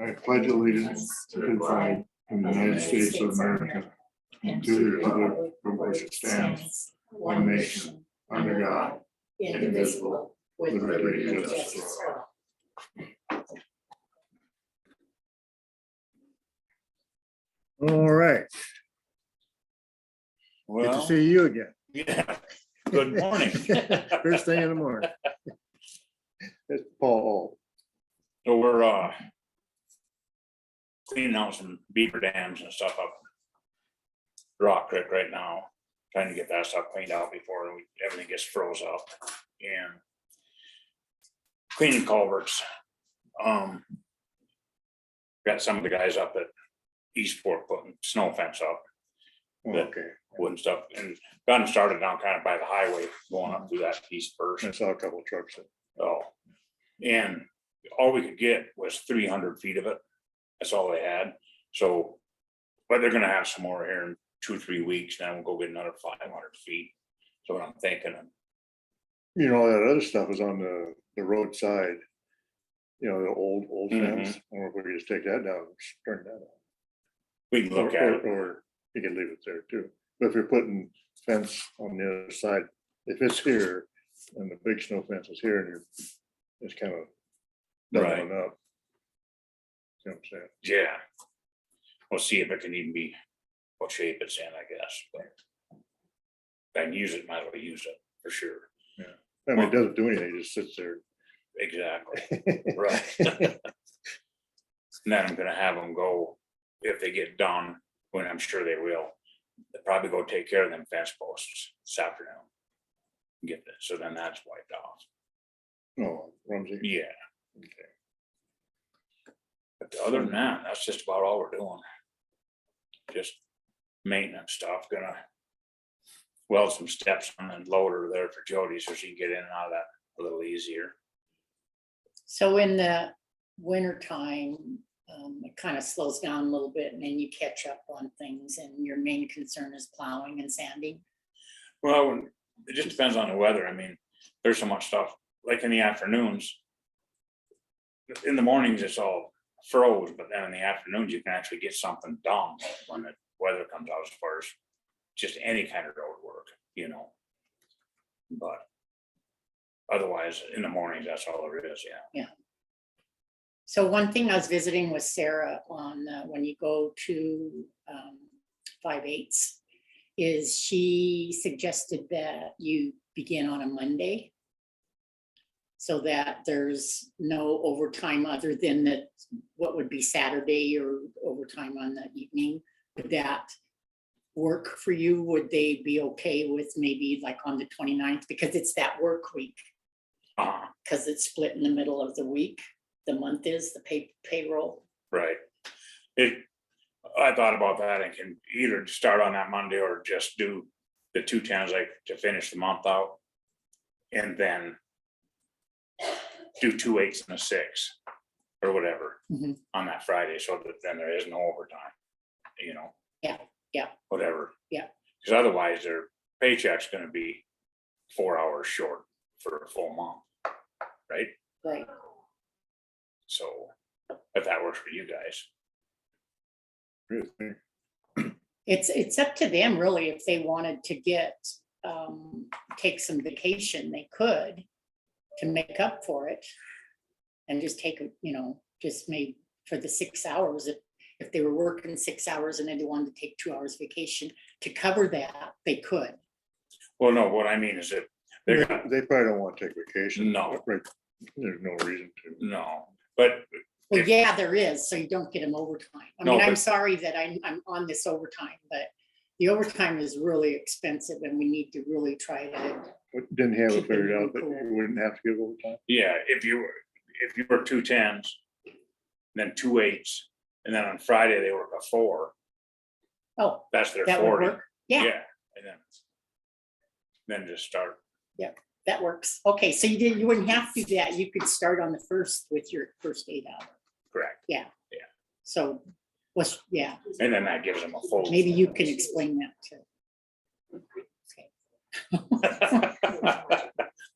I pledge allegiance to the flag of the United States of America and to the republic for which it stands, one nation, under God, indivisible, with liberty and justice for all. All right, good to Well, see you again. yeah, good morning. First thing in the morning. It's Paul. So we're cleaning out some beaver dams and stuff up Rock Creek right now, trying to get that stuff cleaned out before everything gets froze up and cleaning culverts. Got some of the guys up at Eastport putting snow fence up, Okay, wooden stuff, and got them started down kind of by the highway going up through that piece first. I saw a couple of trucks. Oh, and all we could get was 300 feet of it. That's all they had. So, but they're gonna have some more here in 2-3 weeks. Then we'll go get another 500 feet. So what I'm thinking, You know, that other stuff is on the roadside. You know, the old Mhm. fence, or if we could just take that down, and turn that off. we can look at it. Or you can leave it there too. But if you're putting fence on the other side, if it's here and the big snow fence is here and you're, it's kind of doubling up. You know what I'm saying? Yeah. We'll see if it can even be what shape it's in, I guess. But if I can use it, might as well use it for sure. I mean, it doesn't do anything, it just sits there. Exactly. Right. And then I'm gonna have them go, if they get done, when I'm sure they will, they'll probably go take care of them fence posts this afternoon. Get this, so then that's wiped off. No, Rumsey. Yeah, Okay. but other than that, that's just about all we're doing. Just maintenance stuff, gonna weld some steps on the loader there for Jody so she can get in and out of that a little easier. So in the winter time, it kind of slows down a little bit and then you catch up on things and your main concern is plowing and sanding. Well, it just depends on the weather. I mean, there's so much stuff, like in the afternoons. In the mornings, it's all froze, but then in the afternoons, you can actually get something done when the weather comes out as far as just any kind of road work, you know. But otherwise, in the mornings, that's all there is, yeah. So one thing I was visiting with Sarah on when you go to 5/8 is she suggested that you begin on a Monday so that there's no overtime other than what would be Saturday or overtime on the evening. Would that work for you? Would they be okay with maybe like on the 29th because it's that work week? Because it's split in the middle of the week. The month is the payroll. Right. I thought about that and can either start on that Monday or just do the 2 towns like to finish the month out. And then do 2 8s and a 6 or whatever Mhm. on that Friday, so that then there is no overtime, you know. Yeah. Whatever. Yeah. Because otherwise their paycheck's gonna be 4 hours short for a full month, right? Right. So if that works for you guys. Really? It's up to them really. If they wanted to take some vacation, they could to make up for it. And just take, just maybe for the 6 hours, if they were working 6 hours and then they wanted to take 2 hours vacation to cover that, they could. Well, no, what I mean is that They they're gonna, probably don't want to take vacation. No. Right, there's no reason to. no, but Well, If- yeah, there is, so you don't get them overtime. I No, mean, I'm but- sorry that I'm on this overtime, but the overtime is really expensive and we need to really try to, Didn't have it Keep it figured out, but cool. you wouldn't have to give overtime. yeah, if you work 2 10s, then 2 8s, and then on Friday they work a 4, oh, that's their that would 40. work. Yeah, And then just start. that works. Okay, so you wouldn't have to do that. You could start on the 1st with your first 8 hour. Correct. So, yeah, And then that gives them a full. maybe you can explain that too. Okay.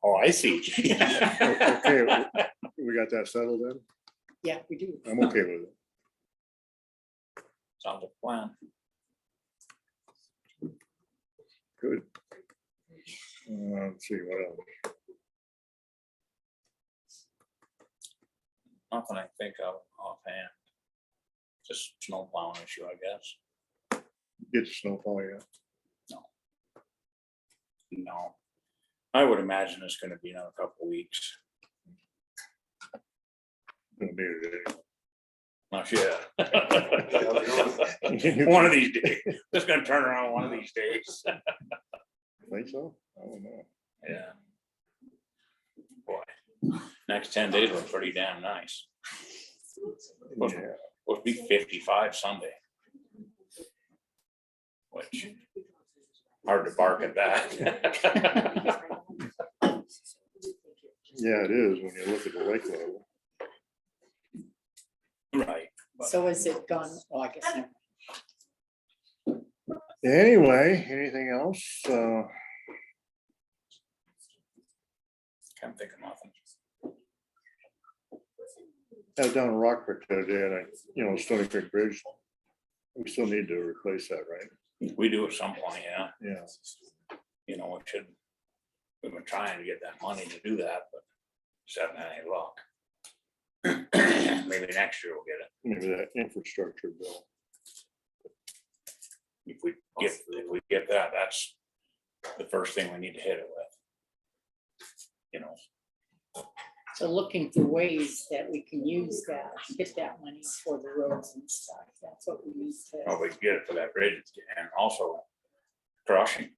Oh, I see. Okay, we got that settled then? Yeah, we do. I'm okay with it. Sounds like a plan. Good. Let's see what else. Nothing I think of offhand. Just snow plowing issue, I guess. Get the snowfall yet. No. I would imagine it's gonna be another couple weeks. Gonna be today. Not yet. One of these days. It's gonna turn around one of these days. Think so? I don't know. Yeah. Boy, next 10 days look pretty damn nice. Yeah. Supposed to be 55 Sunday. Which, hard to bark at that. Yeah, it is when you look at the lake level. Right. but- So is it gone? Oh, I guess not. Anyway, anything else? Can't think of nothing. I was down in Rockford the other day and Stony Creek Bridge. We still need to replace that, right? We do at some point, yeah. Yeah. We should, we've been trying to get that money to do that, but just haven't had any luck. Maybe next year we'll get it. Maybe that infrastructure bill. If we get that, that's the first thing we need to hit it with. So looking for ways that we can use that, get that money for the roads and stuff. That's what we need Oh, to. we can get it for that bridge and also crushing.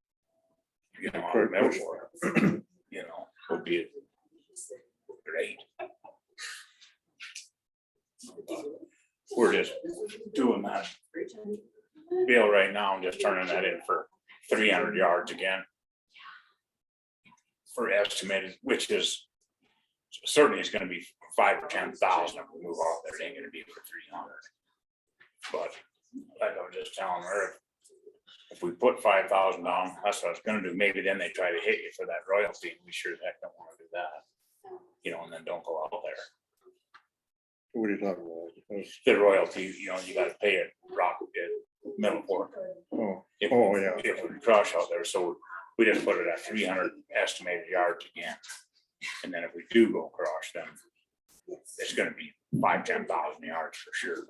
On the middle for it, would be great. We're just doing that bill right now and just turning that in for 300 yards again. For estimated, which is certainly is gonna be 5,000 or 10,000 if we move off there, it ain't gonna be for 300. But like I was just telling her, if we put 5,000 down, that's what I was gonna do. Maybe then they try to hit you for that royalty, and we sure as heck don't wanna do that. And then don't go out there. What are you talking about? The royalty, you gotta pay it, rock it, middle fork. Oh, If yeah. If we crush out there, so we just put it at 300 estimated yards again. And then if we do go crush, then it's gonna be 5,000-10,000 yards for sure.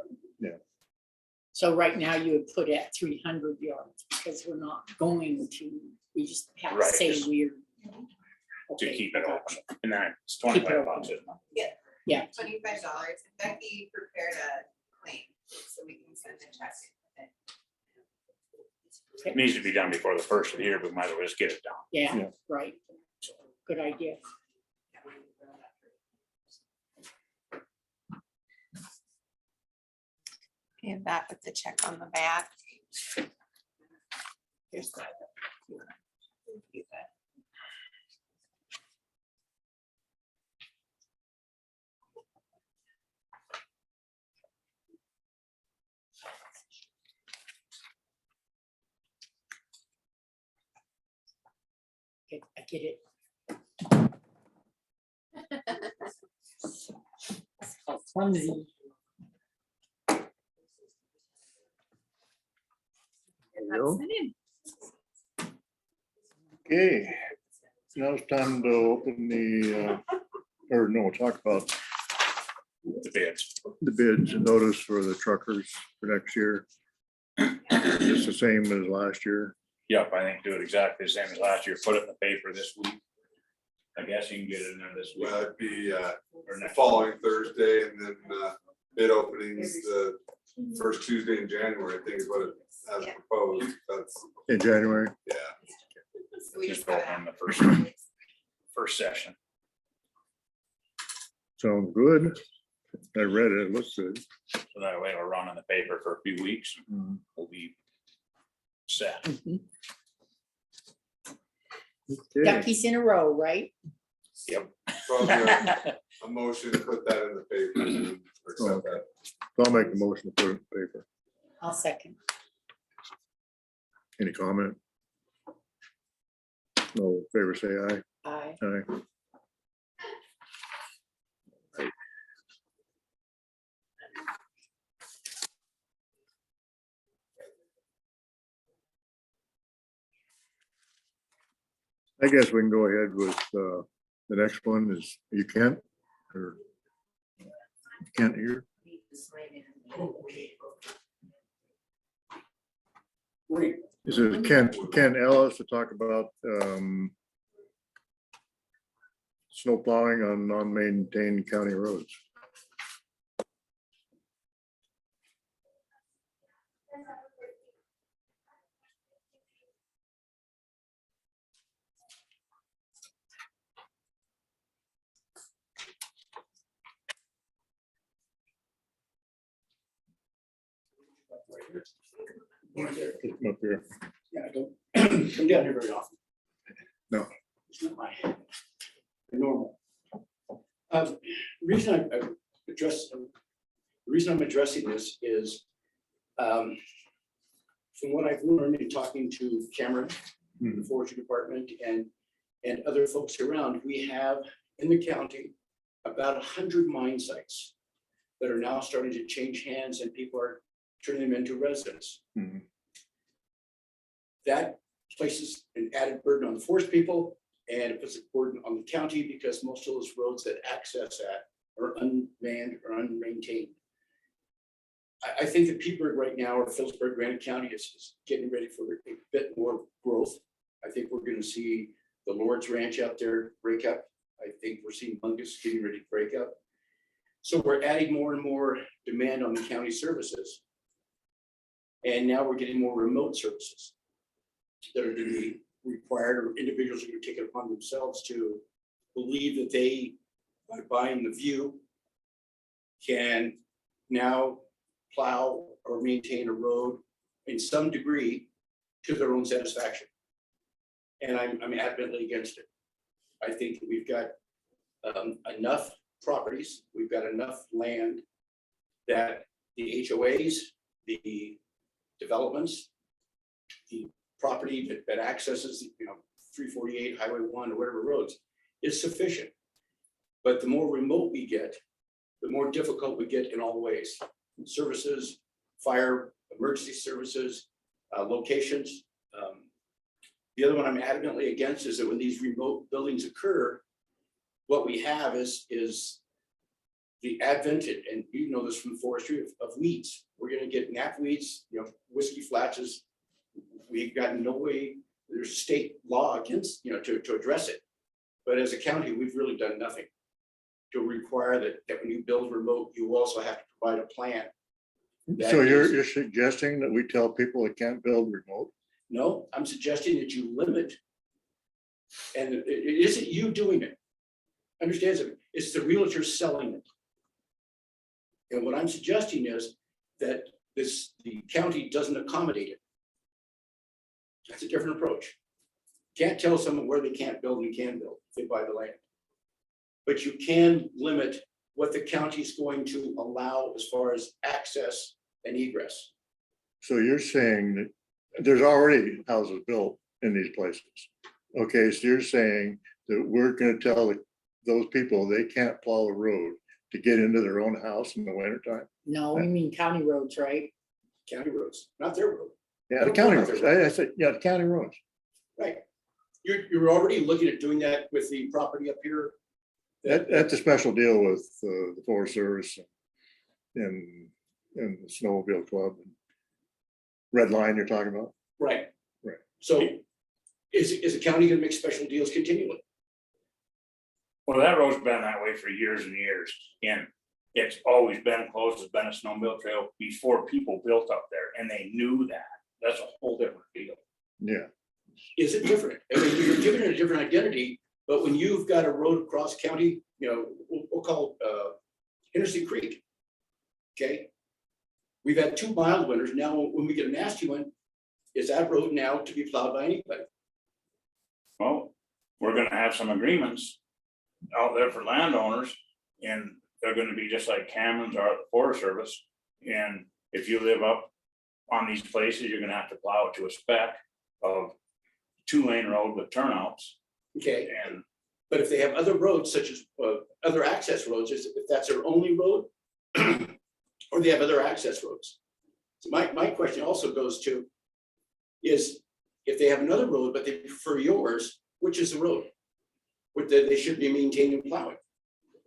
So right now you would put at 300 yards because we're not going to, we just have to Right, say just we're. To Okay, keep it open, and then it's Keep it 25 open. bucks, isn't it? $25. Becky prepared a claim, so we can send the check. It needs to be done before the first of the year, but we might as well just get it done. Yeah, Yeah. right. Good idea. And that with the check on the back. Here's that. Okay, I get it. How clumsy. there you go. Okay, now it's time to open talk about The bids. the bids and notice for the truckers for next year. Just the same as last year. Yep, I think do it exactly the same as last year. Put it in the paper this week. I guess you can get it in there this week. Well, it'd be or the next. following Thursday, and then bid openings the first Tuesday in January, I think is what it has proposed. That's, In January. yeah. So we Just just go gotta on have. the first session. Sounds good. I read it. It looks good. So that way it'll run in the paper for a few weeks. Mhm. We'll be set. Mhm. Okay. Duckies in a row, right? Yep. Probably a motion to put that in the paper. and accept that. I'll make the motion to put it in the paper. I'll second. Any comment? No, in favor say aye. Aye. Aye. I guess we can go ahead with, the next one is, you can't, or you can't hear. Great. This is Ken Ellis to talk about, snow plowing on non-maintained county roads. Come up here. Yeah, I don't come down here very often. No. It's not my normal. Reason I address, the reason I'm addressing this is from what I've learned in talking to Cameron, the forestry department, and other folks around, we have in the county about 100 mine sites that are now starting to change hands and people are turning them into residents. Mhm. That places an added burden on the forest people and it puts a burden on the county because most of those roads that access that are unmanned or unmaintained. I think that Petersburg right now, or Phillipsburg, Granite County is getting ready for a bit more growth. I think we're going to see the Lord's Ranch out there break up. I think we're seeing Mungus getting ready to break up. So we're adding more and more demand on the county services. And now we're getting more remote services that are going to be required, or individuals are going to take it upon themselves to believe that they, by buying the view, can now plow or maintain a road in some degree to their own satisfaction. And I'm adamantly against it. I think that we've got enough properties, we've got enough land that the HOAs, the developments, the property that accesses, 348 Highway 1 or whatever roads is sufficient. But the more remote we get, the more difficult we get in all ways. Services, fire, emergency services, locations. The other one I'm adamantly against is that when these remote buildings occur, what we have is the advent, and you know this from forestry, of weeds. We're going to get knapweeds, whiskey flatches. We've got no way, there's state law against, to address it. But as a county, we've really done nothing to require that when you build remote, you also have to provide a plan. So you're suggesting that we tell people they can't build remote? No, I'm suggesting that you limit, and it isn't you doing it. Understand something? It's the realtor selling it. And what I'm suggesting is that the county doesn't accommodate it. That's a different approach. Can't tell someone where they can't build and can build if they buy the land. But you can limit what the county is going to allow as far as access and egress. So you're saying that there's already houses built in these places. Okay, so you're saying that we're gonna tell those people they can't plow a road to get into their own house in the wintertime? No, we mean county roads, right? County roads, not their road. Yeah, the county roads. I said, yeah, the county roads. Right. You're already looking at doing that with the property up here. That's a special deal with the Forest Service and the Snowmobile Club. Red Line you're talking about? Right. Right. So is the county gonna make special deals continually? Well, that road's been that way for years and years, and it's always been closed, it's been a snowmobile trail before people built up there, and they knew that. That's a whole different deal. Yeah. Is it different? I mean, you're giving it a different identity, but when you've got a road across county, we'll call Hennessy Creek. Okay. We've had 2 mild winters. Now, when we get a nasty one, is that road now to be plowed by anybody? Well, we're gonna have some agreements out there for landowners, and they're gonna be just like Cameron's or the Forest Service. And if you live up on these places, you're gonna have to plow it to a spec of 2-lane road with turnouts. Okay. And But if they have other roads, such as other access roads, if that's their only road, or they have other access roads. So my question also goes to is if they have another road, but they prefer yours, which is the road? What they should be maintaining and plowing.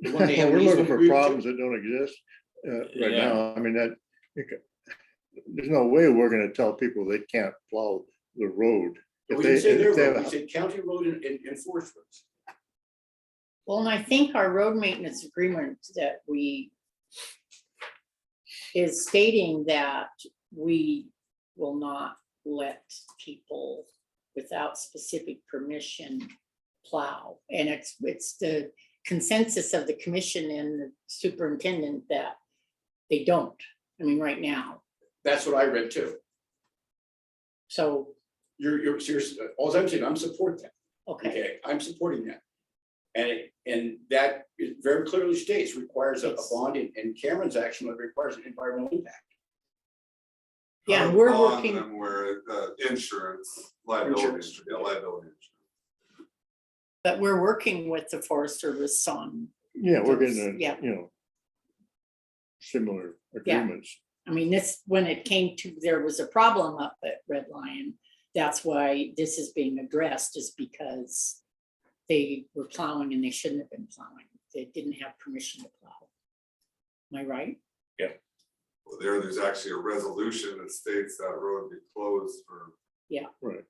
The one they have a We're looking easement for agreement to? problems that don't exist right Yeah. now. I mean, there's no way we're gonna tell people they can't plow the road. If We they, didn't say their if they road, we have, said county road and forest roads. Well, and I think our road maintenance agreement that we is stating that we will not let people without specific permission plow. And it's the consensus of the commission and the superintendent that they don't. I mean, right now. That's what I read too. So, You're serious, all I'm saying, I'm supporting that, okay, okay, I'm supporting that. And that it very clearly states requires a Yes. bond and Cameron's action that requires an environmental impact. yeah, Not and a we're bond, working, and we're, insurance, liability, Insurance. yeah, liability insurance. but we're working with the Forest Service on, yeah, we're getting, Yeah. similar Yeah. agreements. I mean, this, when it came to, there was a problem up at Red Lion. That's why this is being addressed, is because they were plowing and they shouldn't have been plowing. They didn't have permission to plow. Am I right? Well, there's actually a resolution that states that road be closed for Right.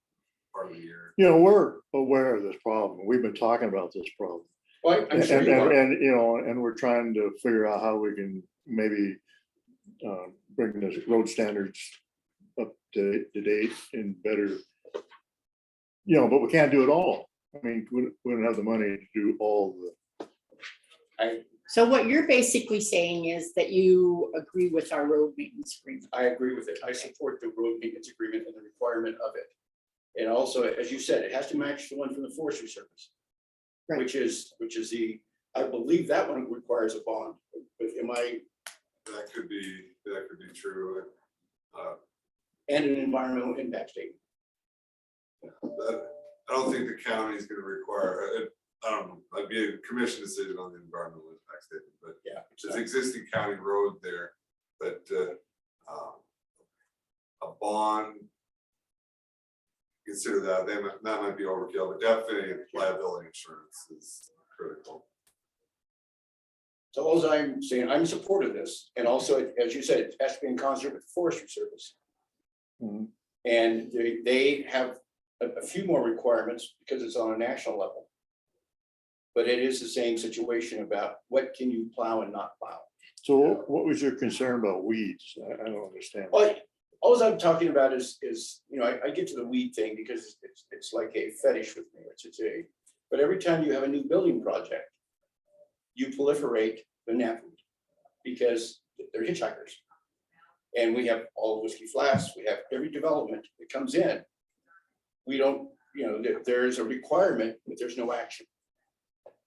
part of the year. We're aware of this problem. We've been talking about this problem. Well, I'm sure And, you are. and we're trying to figure out how we can maybe bring the road standards up to date and better. But we can't do it all. I mean, we don't have the money to do all the, So what you're basically saying is that you agree with our road maintenance agreement. I agree with it. I support the road maintenance agreement and the requirement of it. And also, as you said, it has to match the one from the Forestry Service. Right. Which is I believe that one requires a bond. But am I, That could be true. and an environmental impact statement. I don't think the county is gonna require it. I don't know, that'd be a commission decision on the environmental impact statement, but Yeah. there's existing county road there, but a bond. Consider that, that might be overkill, but definitely liability insurance is critical. So all I'm saying, I'm in support of this. And also, as you said, it has to be in concert with the Forestry Service. Mhm. And they have a few more requirements because it's on a national level. But it is the same situation about what can you plow and not plow. so what was your concern about weeds? I don't understand. Well, all I'm talking about is, I get to the weed thing because it's like a fetish with me. But every time you have a new building project, you proliferate the knapweed because they're hitchhikers. And we have all Whiskey Flats, we have every development that comes in. We don't, there's a requirement, but there's no action.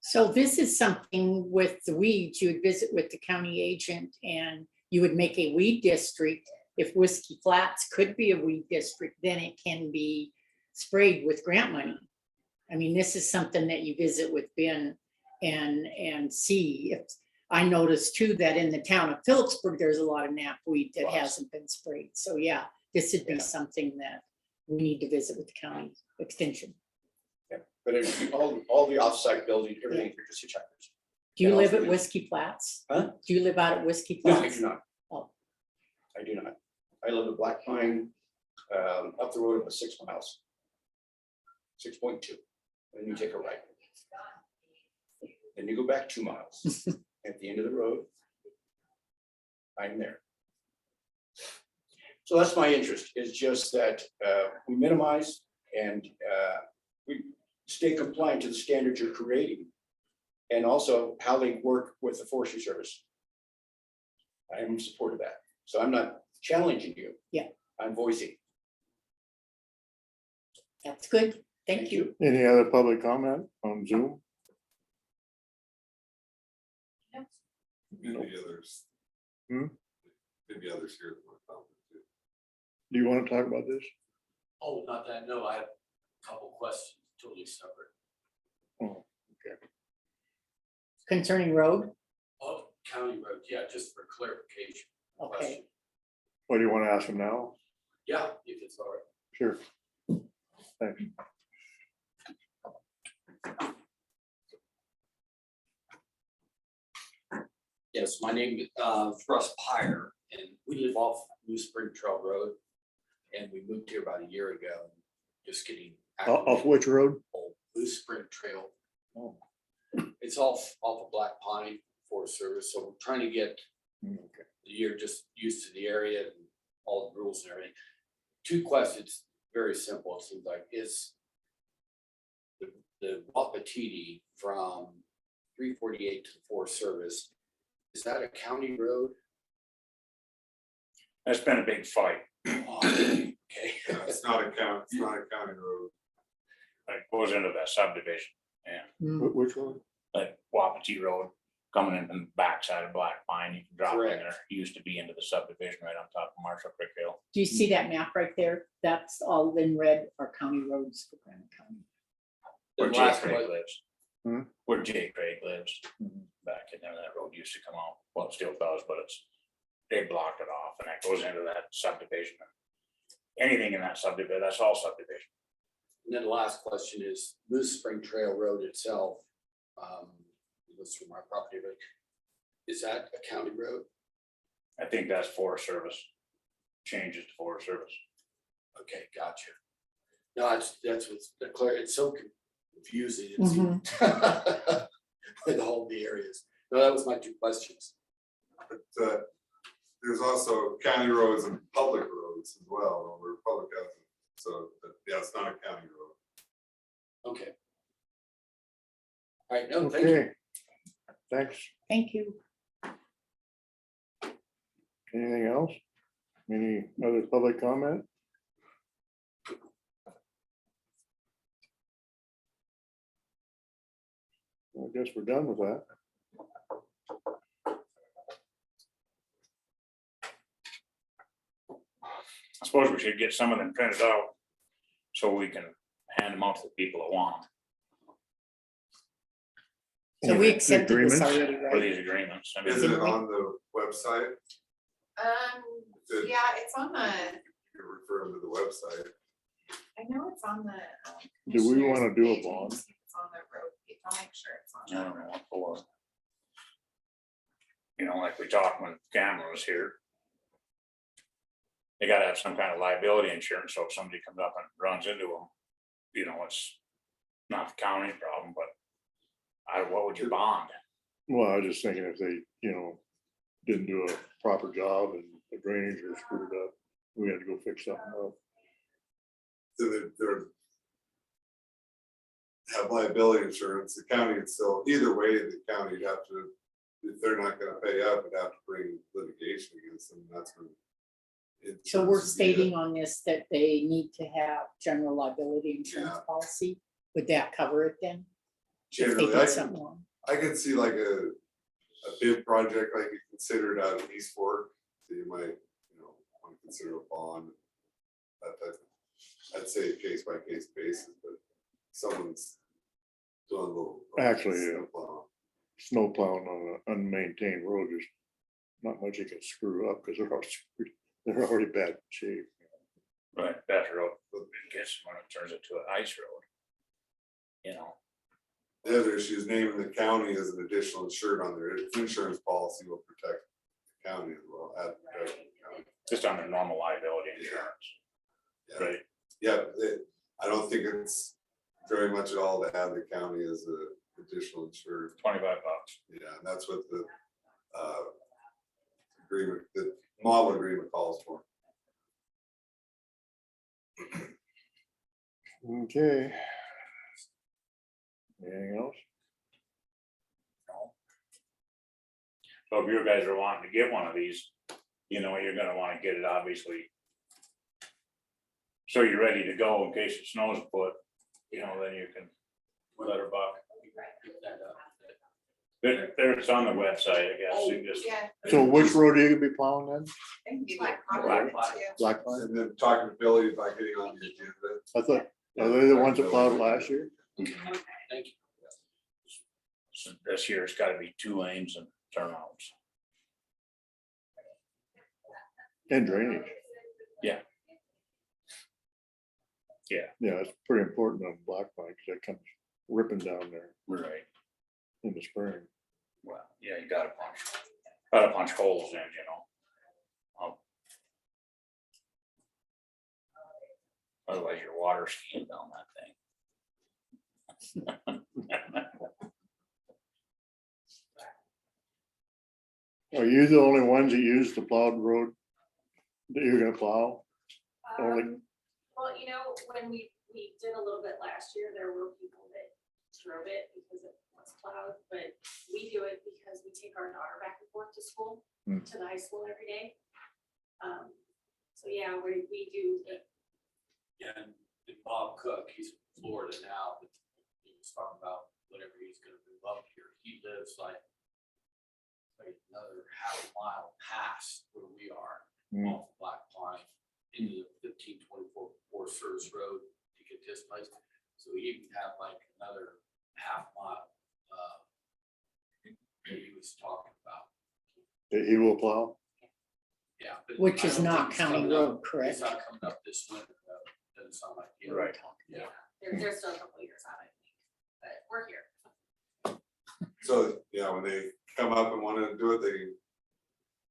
So this is something with the weeds, you would visit with the county agent and you would make a weed district. If Whiskey Flats could be a weed district, then it can be sprayed with grant money. I mean, this is something that you visit with Ben and see. If I noticed too that in the town of Phillipsburg, there's a lot of knapweed that hasn't been sprayed. So yeah, this would be something that we need to visit with the county extension. But it's all the offsite building, everything, they're just hitchhikers. Do you And live also at Whiskey Flats? Huh? Do you live out at Whiskey No, I Flats? do not. Oh. I do not. I live at Black Pine, up the road about 6 miles. 6.2, and you take a right. Then you go back 2 miles. At the end of the road, I'm there. So that's my interest, is just that we minimize and we stay compliant to the standards you're creating. And also how they work with the Forestry Service. I am in support of that. So I'm not challenging you. Yeah. I'm voicing. That's good. Thank you. Any other public comment on Zoom? Maybe others. Hmm? Maybe others here. that want to comment too. Do you want to talk about this? Oh, not that, no, I have a couple questions, totally separate. Oh, Concerning road? Oh, county road, yeah, just for clarification. Okay. question. what do you want to ask him now? Yeah, if it's all right. Sure. Thanks. Yes, my name is Russ Pyre, and we live off New Spring Trail Road. And we moved here about a year ago, just getting. Off which road? Blue Spring Trail. Oh. It's off of Black Pine Forest Service, so we're trying to get you're just used to the area and all the rules and everything. Two questions, very simple, it seems like, is the Wapatiti from 348 to the Forest Service, is that a county road? That's been a big fight. Okay. Yeah, it's not a county road. It goes into that subdivision, Mm. Which road? like Wapatee Road, coming in from the backside of Black Pine, you can drop in Correct. there. Used to be into the subdivision right on top of Marshall Creek Hill. Do you see that map right there? That's all in red are county roads for Granite County. Where The Jay last Craig one- lives. Hmm? Where Jay Craig lives, back in there, that road used to come out, well, it still does, but they blocked it off, and that goes into that subdivision. Anything in that subdivision, that's all subdivision. And then the last question is, Moose Spring Trail Road itself, it goes through my property, but is that a county road? I think that's Forest Service, changes to Forest Service. Okay, gotcha. No, that's what's clear, it's so confusing. It Mhm. seems. With all the areas. No, that was my two questions. But there's also county roads and public roads as well, where public has, so, yeah, it's not a county road. Okay. All right, no, thank you. Okay, thanks. Thank you. Anything else? Any other public comment? I guess we're done with that. I suppose we should get some of them printed out, so we can hand them out to the people that want them, So we The accepted this agreements? already, for right? these agreements. I mean, Is it on the website? Good. Yeah, it's on the, You refer to the website. I know it's on the. Do we commissioner's wanna do a page. Let me bond? see if it's on the road page. I'll make sure it's I on don't that. know what for. You know, like we talked when Cameron was here. They gotta have some kind of liability insurance, so if somebody comes up and runs into them, you know, it's not the county problem, but what would you bond? Well, I was just thinking if they, didn't do a proper job and the drainage was screwed up, we had to go fix something up. So they're have liability insurance, the county would still, either way, the county would have to, if they're not gonna pay up, would have to bring litigation against them, that's when. So we're insurance would be a- stating on this that they need to have general liability insurance Yeah. policy. Would that cover it then? If they Generally, did something wrong? I could see like a big project like you considered out of East Fork, so you might, want to consider a bond. That type of, I'd say case by case basis, but someone's doing a little. Actually, snowplow. Snow plowing on an unmaintained road is not much you can screw up because they're already bad shape. Right, that road, I guess when it turns into an ice road. You know, The other issue is naming the county as an additional insured on their insurance policy will protect the county as well. Protect the county. just on their normal liability insurance, Yeah. right? Yeah, I don't think it's very much at all to add the county as a additional insured. $25. Yeah, and that's what the agreement, the model agreement calls for. Okay. Anything else? So if you guys are wanting to get one of these, you're gonna wanna get it obviously. So you're ready to go in case it snows a foot, then you can let her buck. It's on the website, I guess. You just, Yeah. So which road are you gonna be plowing then? I can give you a copy Black of it Pine. too. Black Pine? And then talking to Billy about getting on the agenda. I thought, are they the ones that plowed last year? Thank you. so this year it's gotta be 2 lanes and turnouts. And drainage. Yeah, it's pretty important on Black Pine because that comes ripping down there Right. in the spring. Well, yeah, you got a bunch. Gotta punch holes in, you know. Otherwise your water skiing down that thing. Are you the only ones that use the plowed road that you're gonna plow? Only, Well, you know, when we did a little bit last year, there were people that drove it because it was plowed, but we do it because we take our daughter back and forth to school, Hmm. to the high school every day. So yeah, we do it. Yeah, and Bob Cook, he's in Florida now, but he was talking about whenever he's gonna move up here, he lives like another half mile past where we are, off Black Pine, into the 1524 Service Road to get this place. So he even have like another half mile, that he was talking about. that he will plow? Yeah. but Which I is don't not think it's county coming up- road, correct? It's not coming up this winter, though. Doesn't sound like it. Right. Yeah. There's still a couple of years out, I think, but we're here. So, yeah, when they come up and wanna do it, they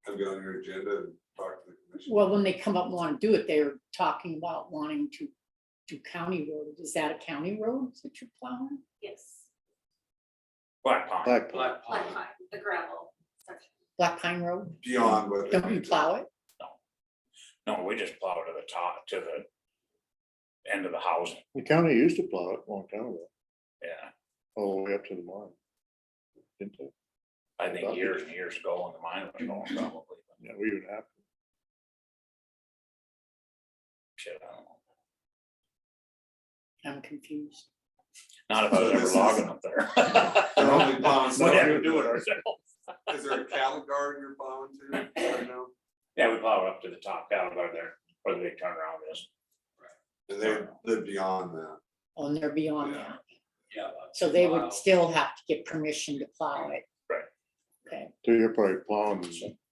can get on your agenda and talk to the commission. Well, when they come up and want to do it, they're talking about wanting to do county road. Is that a county road that you're plowing? Yes, Black Pond. Black, Black Black Pine. Pine, the gravel section. Black Pine Road? Beyond what. they Don't you do. plow it? No, we just plow to the top, to the end of the housing, the county used to plow it a long time ago, yeah. all the way up to the mine. Didn't they? I think years and years ago when the mine was going probably. Yeah, we would have. Shit, I don't know. I'm confused. Not if I was So ever this is- logging up there. They're only plowing stuff. We'd have to do it ourselves. Is there a cattle guard you're plowing to right now? Yeah, we plow it up to the top cattle guard there, where the big turnaround is. And they live beyond that. Oh, and they're beyond Yeah. that. Yeah. about So 2 they would miles. still have to get permission to plow it. Right. Okay, So you're probably plowing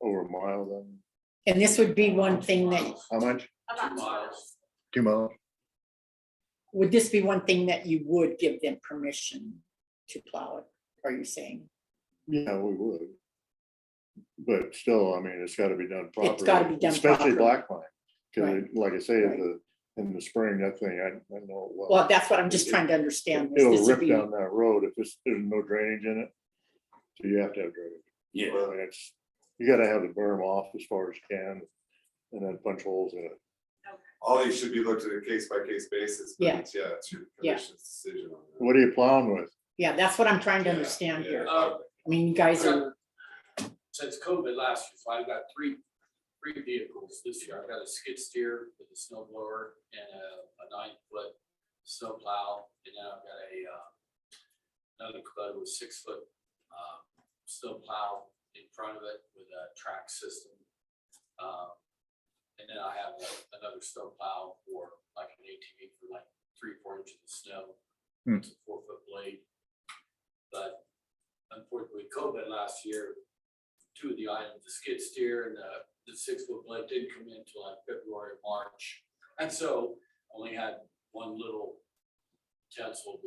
over a mile then, and this would be one thing that, how much? About 2 2 miles. miles. 2 miles? would this be one thing that you would give them permission to plow it? Are you saying? Yeah, we would. But still, I mean, it's gotta be done properly. It's gotta be done Especially properly. black pine, cause Right. like I say, Right. in the spring, that thing, I know it well. Well, that's what I'm just trying to understand. This It'll would rip be- down that road if there's no drainage in it. So you have to have drainage. Yeah, I mean, it's, you gotta have the berm off as far as you can, and then punch holes in it. All these should be looked at a case by case basis. But Yeah. it's it's your Yeah. commission's decision on that. What are you plowing with? Yeah, that's what I'm trying to Yeah, understand yeah. here. Uh, I mean, you guys are, Since COVID last year, so I've got three vehicles this year. I've got a skid steer with a snow blower and a 9-foot snow plow. And then I've got another Kubota with 6-foot snow plow in front of it with a track system. And then I have another snow plow for like an ATV for like 3-4 inches of snow. Hmm. It's a 4-foot blade. But unfortunately, COVID last year, 2 of the items, the skid steer and the 6-foot blade didn't come in until like February, March. And so only had one little utensil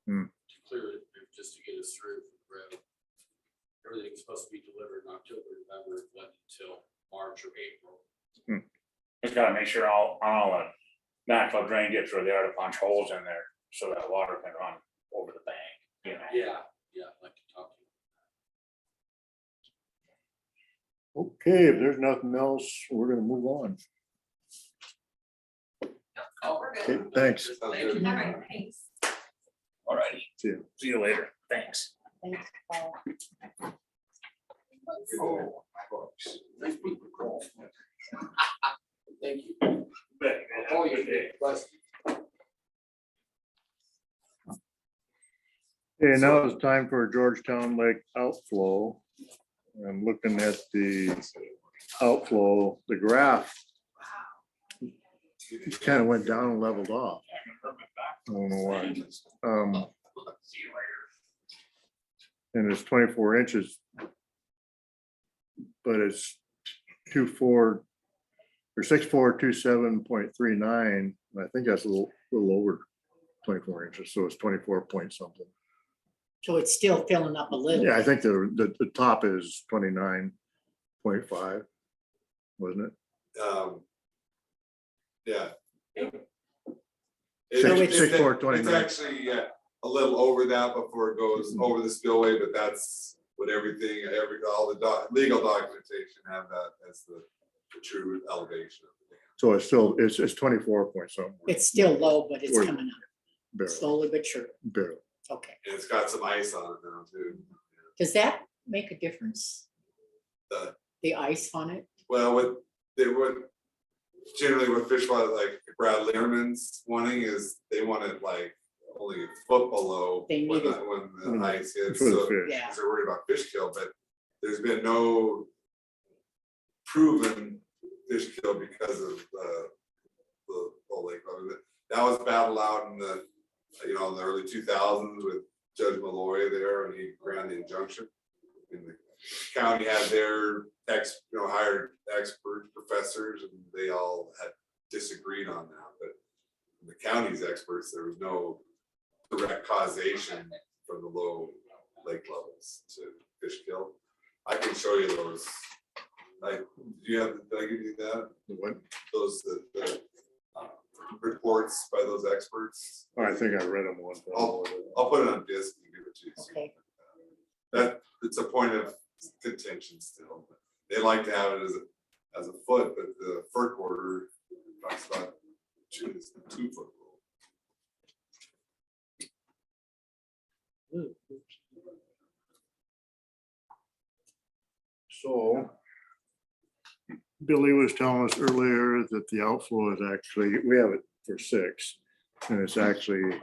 Hmm. to clear it, just to get us through for the road. Everything's supposed to be delivered in October, November, it went until March or April. just gotta make sure all the backflow drain gets where they are to punch holes in there, so that water can run over the bank, you know. Yeah, I'd like to talk to you. Okay, if there's nothing else, we're gonna move on. Oh, we're Okay, good. thanks. Sounds Thank good. you. All right, thanks. Alrighty, See you. see you later, thanks. thanks, Paul. Oh, Thank you. I'll call you again. Bless you. Okay, now it's time for Georgetown Lake outflow. I'm looking at the outflow, the graph. It kind of went down and leveled off. I don't know why. And it's 24 inches. But it's 24 or 6427.39. I think that's a little over 24 inches, so it's 24 point something. So it's still filling up a little. Yeah, I think the top is 29.5, wasn't it? Yeah. Six- It's- 6/4/29. It's actually, a little over that before it goes over the spillway, but that's what everything, all the legal documentation have that as the true elevation of the dam. So it's still, it's 24 point something. It's still low, but it's Or- coming up Barely, slowly but surely. barely. Okay. And it's got some ice on it now too. Does that make a difference? The- The ice on it? Well, generally what fish like Brad Learman's wanting is they want it like only a foot below They when need the, it. when the ice hits. For the So fish. Yeah. they're worried about fish kill, but there's been no proven fish kill because of the whole lake. That was battled out in the, in the early 2000s with Judge Malloy there, and he ran the injunction. And the county had their hired expert professors, and they all had disagreed on that. But the county's experts, there was no direct causation from the low lake levels to fish kill. I can show you those. Did I give you that? What? Those, the reports by those experts. Oh, I think I read them once. I'll put it on disk and give it to you. Okay. That, it's a point of contention still. They like to have it as a foot, but the FERC order talks about 2 foot rule. So Billy was telling us earlier that the outflow is actually, we have it for 6, and it's actually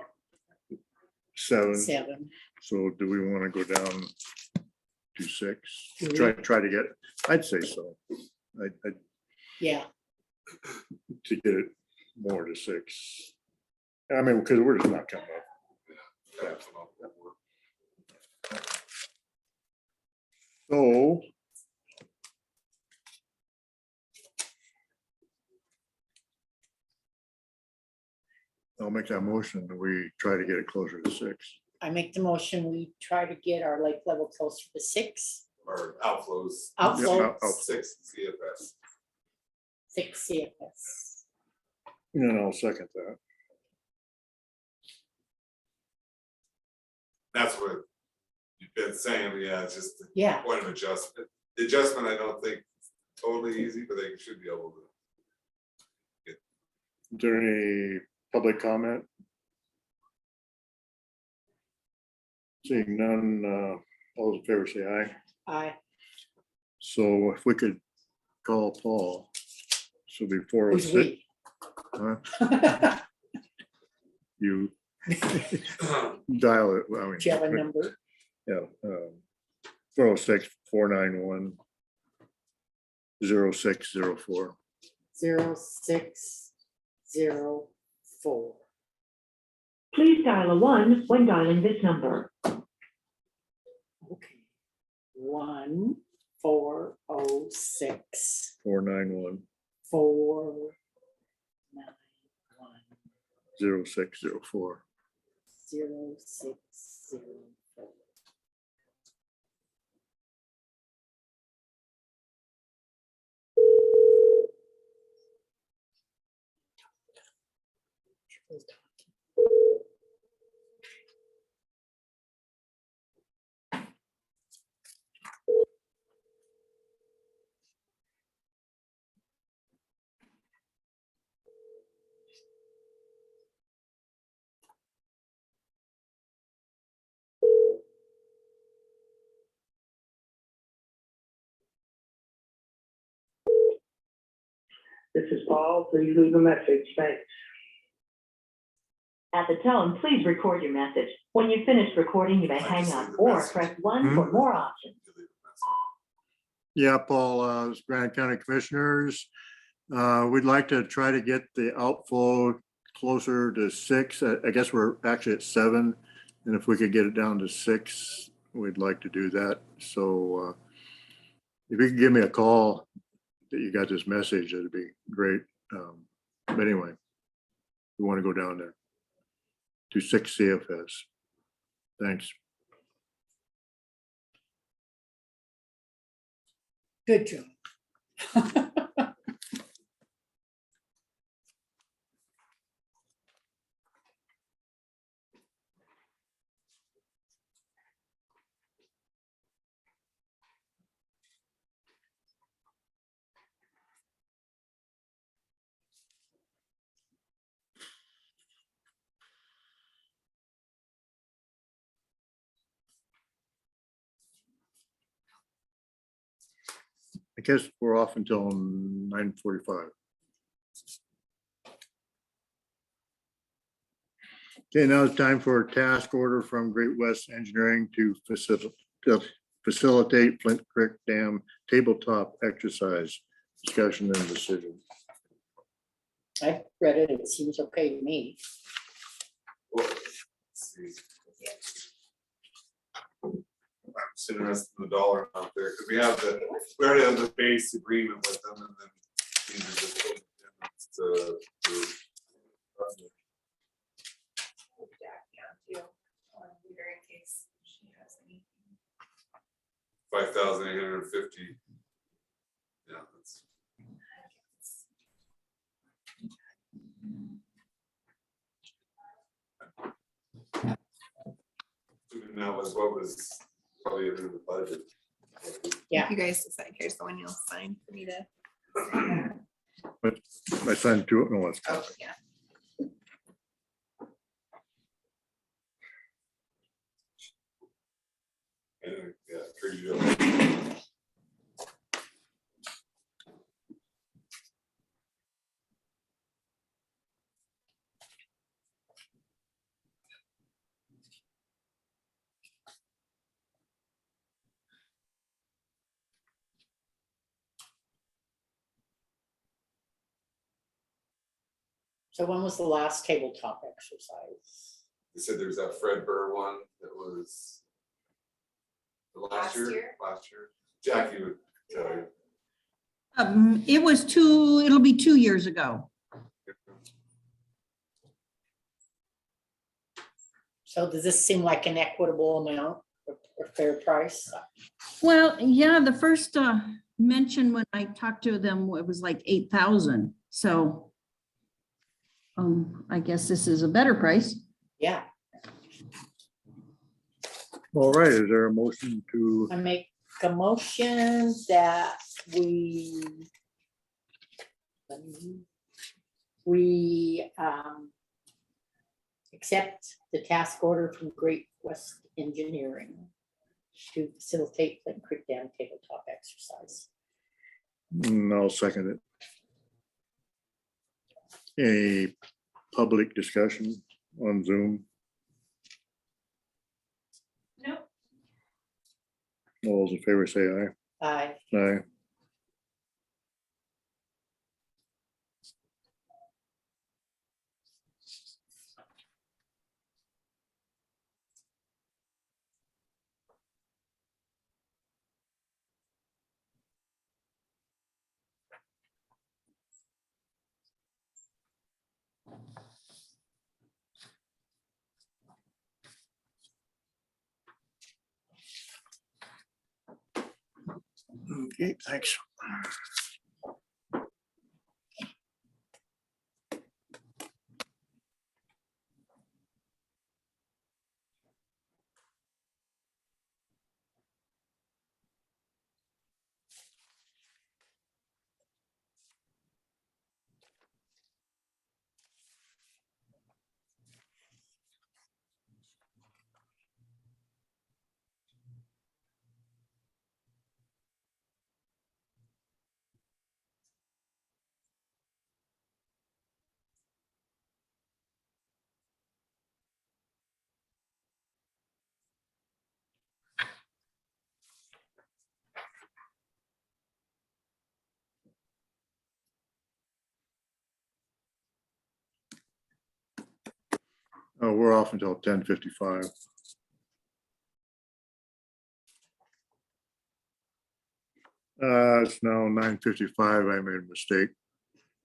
7. 7. So do we want to go down to 6? Do we? Try to get, I'd say so. I'd Yeah. to get it more to 6. I mean, because we're just not coming up. That's about that work. So. I'll make that motion that we try to get it closer to 6. I make the motion, we try to get our lake level closer to 6. Or outflows. Outflow, Yeah, 6 CFS. 6 CFS. And then I'll second that. That's what you've been saying, yeah, it's just a Yeah. point of adjustment. The adjustment, I don't think is totally easy, but they should be able to. Is there any public comment? Seeing none, all those in favor say aye. Aye. So if we could call Paul, so be Who's 406. we? Huh? You dial it, I mean. Do you have a number? Yeah, 406 491 0604. 0604. Please dial a 1 when dialing this number. Okay. 1406 491 491 0604. 0604. This is Paul. Please leave a message. Thanks. At the tone, please record your message. When you've finished recording, you may I hang just up leave the or message. press 1 for more options. Yeah, Paul, Grand County Commissioners, we'd like to try to get the outflow closer to 6. I guess we're actually at 7. And if we could get it down to 6, we'd like to do that. So if you could give me a call that you got this message, it'd be great. But anyway, we want to go down there to 6 CFS. Thanks. Good job. I guess we're off until 9:45. Okay, now it's time for a task order from Great West Engineering to facilitate Flint Creek Dam tabletop exercise discussion and decision. I read it, it seems okay to me. Let's see. I'm sitting as the dollar out there, because we already have the base agreement with them, and then these are just amendments to Jackie on too, in case she has any. 5,850. Yeah, that's. Even that was what was probably in the budget. Yeah. You guys decide, here's the one you'll sign for me to. I signed two. No, it's Oh, yeah. Yeah, pretty good. So when was the last tabletop exercise? They said there's that Fred Burr one that was the last year. Last year. Jackie would tell you. It'll be 2 years ago. So does this seem like an equitable amount or fair price? Well, yeah, the first mention when I talked to them, it was like 8,000. So I guess this is a better price. Yeah, all right. Is there a motion to? I make a motion that we accept the task order from Great West Engineering to facilitate Flint Creek Dam tabletop exercise. I'll second it. A public discussion on Zoom. Nope. All those in favor say aye. Aye. Aye. Okay, thanks. Oh, we're off until 10:55. It's now 9:55. I made a mistake.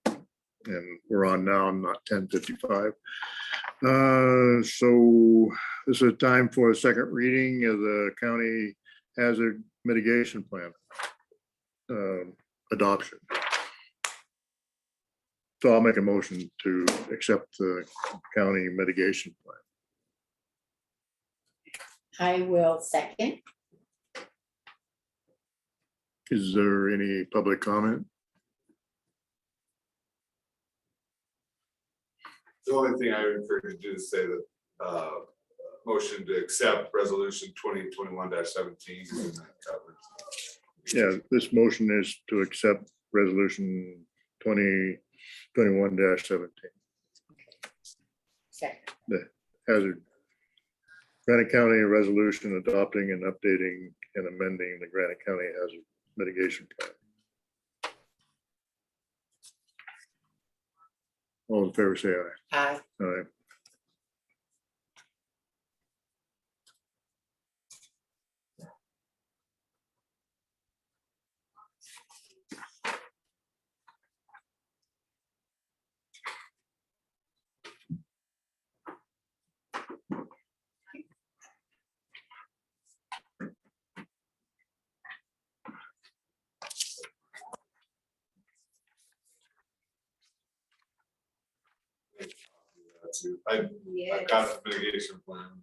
And we're on now, not 10:55. So this is time for a second reading of the county hazard mitigation plan. adoption. So I'll make a motion to accept the county mitigation plan. I will second. Is there any public comment? The only thing I would encourage you to do is say that, motion to accept resolution 2021-17. and that covers. Yeah, this motion is to accept resolution 2021-17. Second. The hazard. Granite County resolution adopting and updating and amending the Granite County hazard mitigation plan. All in favor, say aye. Aye. Aye. I've Yes. got a mitigation plan.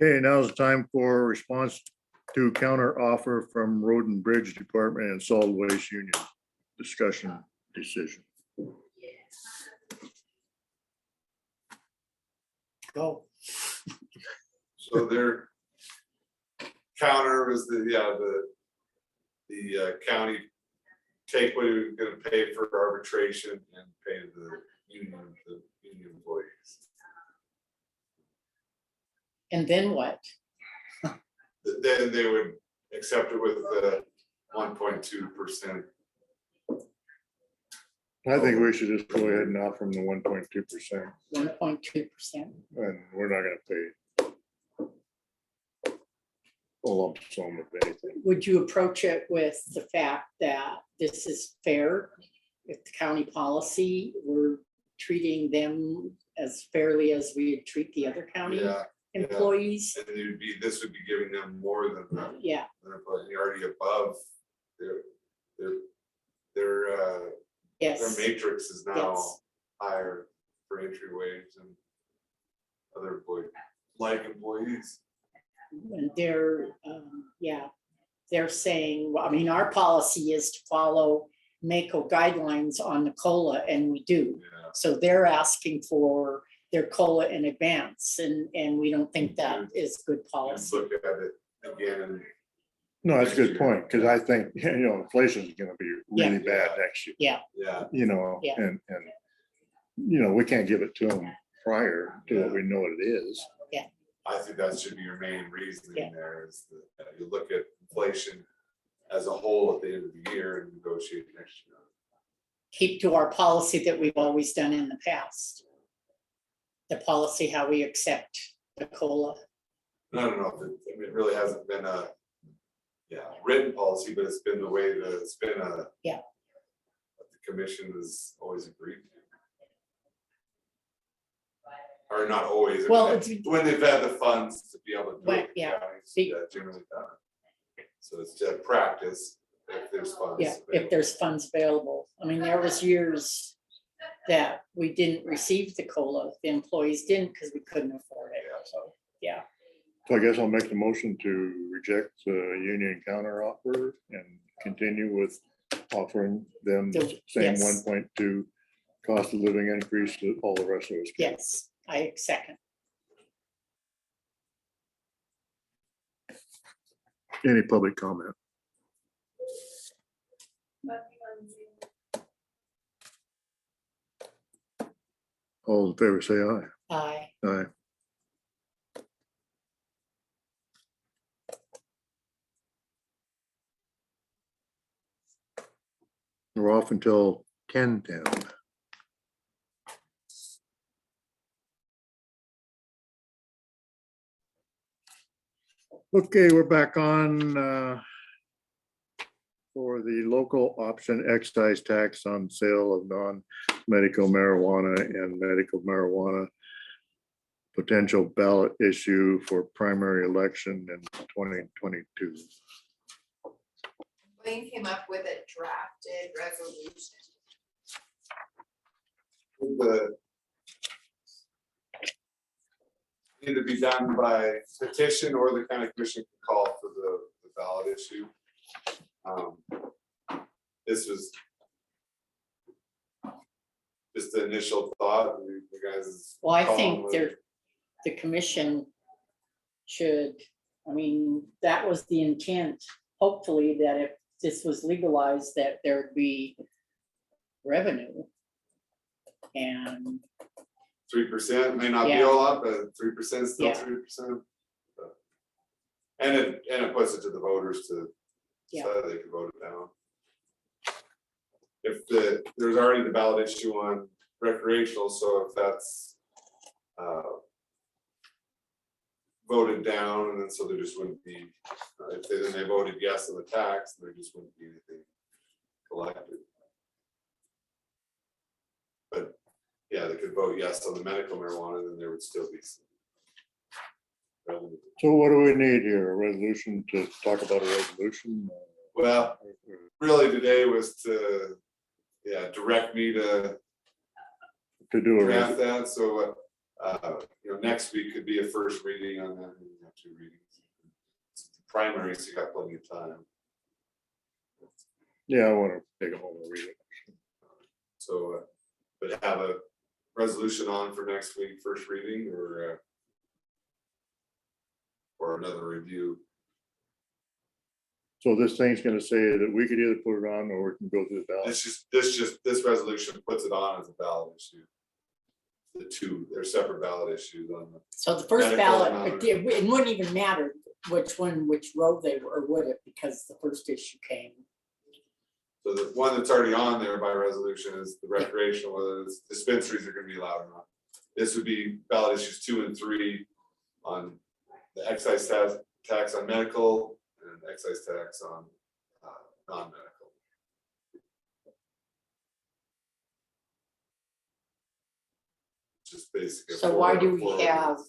Okay, now is the time for response to counter offer from Road and Bridge Department and Solid Waste Union. Discussion decision. Go. So their counter was the county take what he was gonna pay for arbitration and pay the union employees. And then what? Then they would accept it with the 1.2%. I think we should just go ahead and offer them the 1.2%, 1.2%. and we're not gonna pay a lump sum of anything. Would you approach it with the fact that this is fair? If the county policy, we're treating them as fairly as we would treat the other county Yeah, employees? and this would be giving them more than that. Yeah, They're already above their yes. matrix is now Yes. higher for entry wage and other employees. And they're, they're saying, well, I mean, our policy is to follow NACO guidelines on the COLA, and we do. Yeah. So they're asking for their COLA in advance, and we don't think that is good And policy. look at it again No, that's a good point, because I think, inflation is gonna be really bad next year, Yeah, and, Yeah. we can't give it to them prior to what we know what it is. I think that should be your main Yeah. reasoning there is that you look at inflation as a whole at the end of the year and negotiate next year. Keep to our policy that we've always done in the past. The policy, how we accept the COLA. I don't know, it really hasn't been a, written policy, but it's been the way that it's been a. Yeah. What the commission has always agreed to. Or not always. I mean, Well, it's- when they've had the funds to be able to do Right, it. yeah. counties, generally done. So it's a practice if there's funds. Yeah, if there's funds available. I mean, there was years that we didn't receive the COLA. The employees didn't because we couldn't afford it. So, yeah. So I guess I'll make the motion to reject the union counter offer and continue with offering them the same Yes. 1.2 cost of living increase that all the rest of us get. Yes, I second. Any public comment? All in favor, say aye. Aye. Aye. We're off until 10:10. Okay, we're back on for the local option excise tax on sale of non-medical marijuana and medical marijuana. Potential ballot issue for primary election in 2022. Wayne came up with a drafted resolution. The need to be done by petition or the county commission can call for the ballot issue. This was just the initial thought, you guys. Well, I call think with- the commission should, I mean, that was the intent. Hopefully that if this was legalized, that there'd be revenue. And 3% may not be a Yeah. lot, but 3% is still Yeah. 3%. And it puts it to the voters to Yeah. decide they can vote it down. If there's already the ballot issue on recreational, so if that's voted down, and then so there just wouldn't be, if they voted yes on the tax, there just wouldn't be anything collected. But yeah, they could vote yes on the medical marijuana, then there would still be some revenue. So what do we need here? A resolution to talk about a resolution? Well, really today was to, direct me to To do a, draft that, so, next week could be a first reading on that, and we have 2 readings. Primary, so you got plenty of time, yeah, I want to take a home and read it. so, but have a resolution on for next week, first reading, or another review. So this thing's gonna say that we could either put it on or we can go through the ballot. This resolution puts it on as a ballot issue. The two, they're separate ballot issues on the. so the first Medical ballot, marijuana. it wouldn't even matter which road they were, or would it, because the first issue came. So the one that's already on there by resolution is the recreational, whether it's dispensaries are gonna be allowed or not. This would be ballot issues 2 and 3 on the excise tax on medical and excise tax on non-medical. Just basically. So why do we have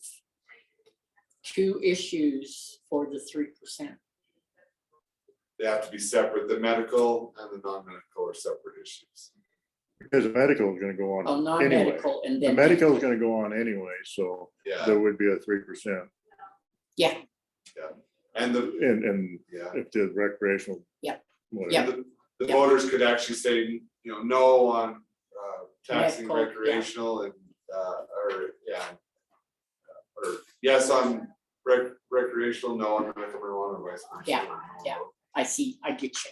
2 issues for the 3%? They have to be separate. The medical and the non-medical are separate issues. Because the medical is gonna go on Oh, anyway. non-medical and The then. medical is gonna go on anyway, so Yeah, there would be a 3%. Yeah, and the, And yeah. if the recreational. Yeah. whatever. The Yeah. voters could actually say, no on taxing Medical, yeah. recreational and, or yes on Recreational, no, and medical marijuana, or vice versa. Yeah, no. yeah. I see, I get you.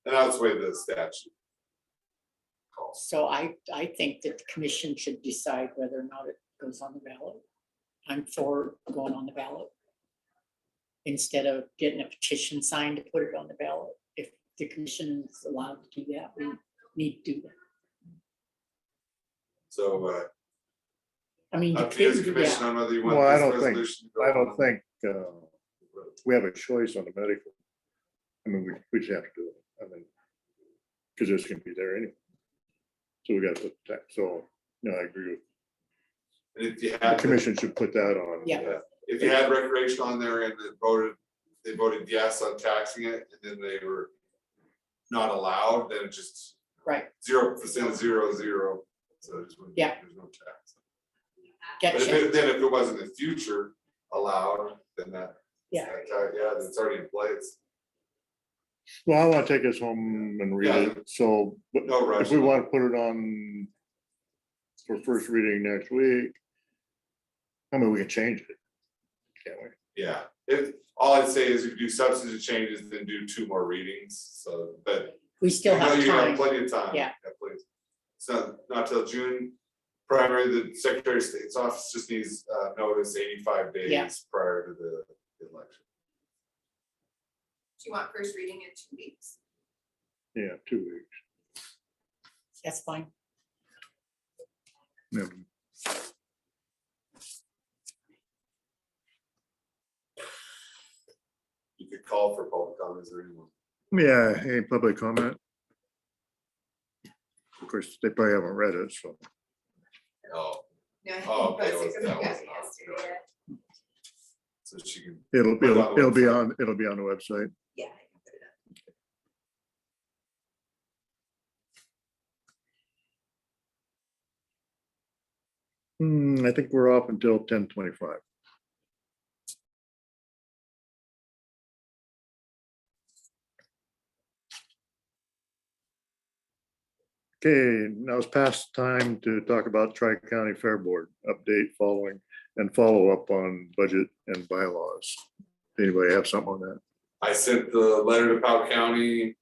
And that's the way the statute calls. So I think that the commission should decide whether or not it goes on the ballot. I'm for going on the ballot. Instead of getting a petition signed to put it on the ballot. If the commission is allowed to do that, we need to do that. So, I mean, you up to you as a could, commission yeah, on whether you want Well, I this don't think, resolution. to go I don't on. think, we have a choice on the medical. I mean, we just have to do it, I mean, because it's gonna be there anyway. So we gotta put that, so, no, I agree with, And if you the had, commission should put that on. Yeah. if you had recreation on there and they voted yes on taxing it, and then they were not allowed, then it just right, 0%, 0, 0. So there's no, Yeah. there's no tax. But getcha. if it was in the future allowed, then Yeah. yeah, it's already in place. Well, I wanna take this home and read Yeah. it, so, but No rush. if we wanna put it on for first reading next week, I mean, we can change it, can't we? Yeah, all I'd say is if you do substantive changes, then do 2 more readings, so, but. We still have You have time. plenty of time. Yeah. Plenty. It's not till June. Primary, the Secretary of State's office just needs notice 85 days Yeah. prior to the election. Do you want first reading in 2 weeks? Yeah, 2 weeks. That's fine. Yeah. You could call for public comments or anyone. Yeah, any public comment? Of course, they probably haven't read it, so. Oh, No, I Oh, think okay, posted because that we got was it not- yesterday. so she can. It'll Put it on the it'll be on the website. Yeah. I can put it up. I think we're off until 10:25. Okay, now it's past time to talk about Tri-County Fair Board update following and follow up on budget and bylaws. Anybody have something on that? I sent the letter to Powell County.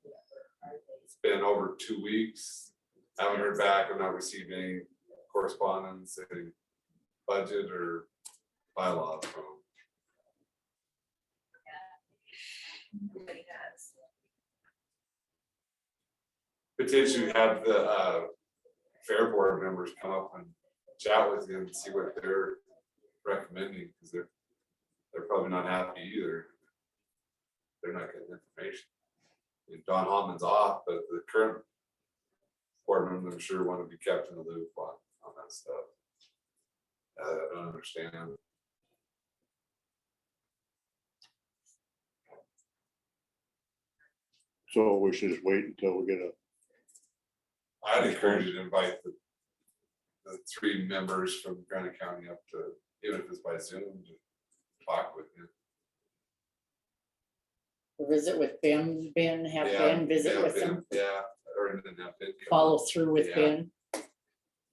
It's been over 2 weeks. Haven't heard back. I've not received any correspondence, any budget or bylaws from them. Everybody has. Potentially have the fair board members come up and chat with you and see what they're recommending, because they're probably not happy either. They're not getting information. And Don Hoffman's off, but the current board members, I'm sure, want to be kept in the loop on that stuff. I don't understand. So we should just wait until we get a, I'd encourage you to invite the 3 members from Granite County up to, even if it's by Zoom, to talk with you. Visit with Ben, have Yeah, Ben visit yeah, with Ben, them, Yeah, or then have Ben come. follow through with Yeah. Ben.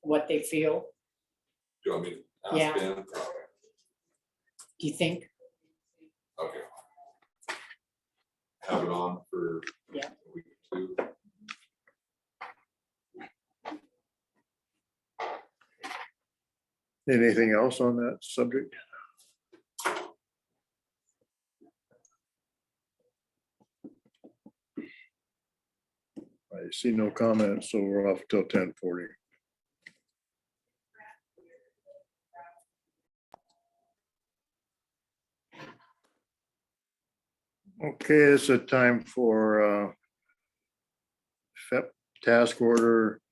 What they feel, Do you want me to Yeah. ask Ben? do you think? Okay. Have it on for Yeah. a week or 2. anything else on that subject? I see no comments, so we're off till 10:40. Okay, it's a time for FEP task order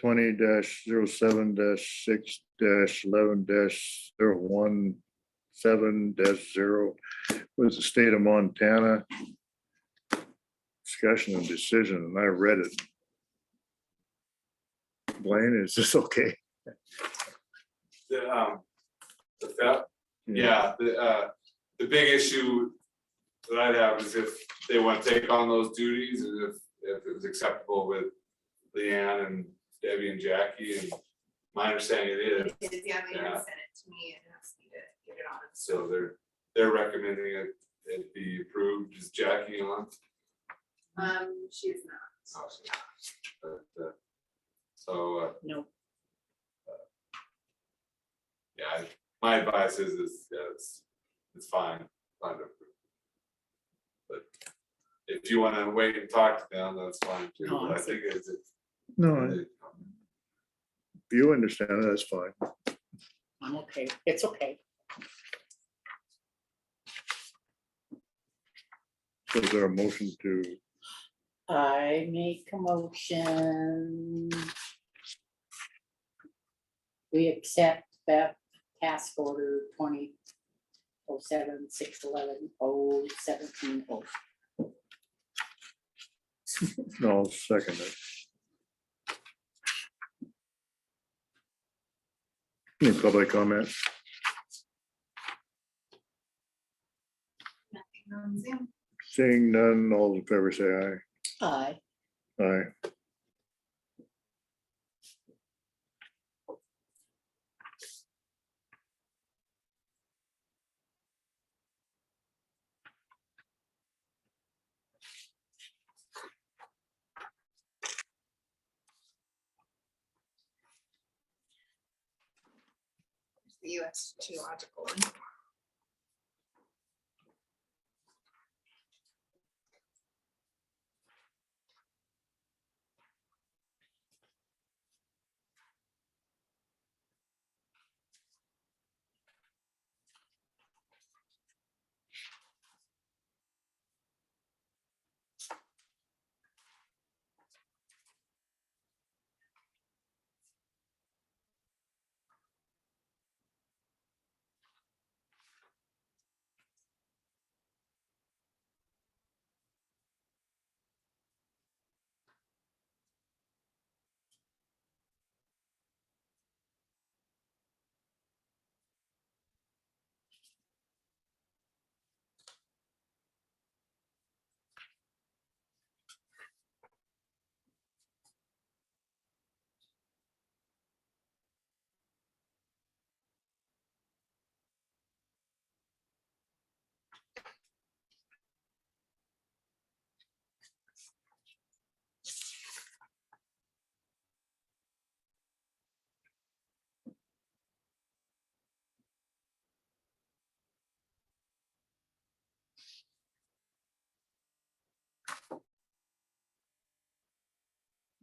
20-07-6-11-017-0 with the state of Montana. Discussion and decision, and I read it. Blaine, is this okay? The FEP, yeah, the big issue that I'd have is if they want to take on those duties, and if it was acceptable with Leanne and Debbie and Jackie, and my understanding it is. It is, yeah, they Yeah. sent it to me and asked me to So they're recommending it be approved. Is Jackie on? She is not. Oh, she's not. But, so, No, yeah, my advice is, yeah, it's fine to approve. But if you wanna wait and talk to them, that's fine too, No, but I think it's. No, if you understand, that's fine. I'm okay. It's okay. So is there a motion to, I make a motion. We accept that task order 20/07/6/11/017. no, I'll second it. Any public comment? Nothing on Zoom. Seeing none, all in favor say aye. Aye. Aye. The US geological one.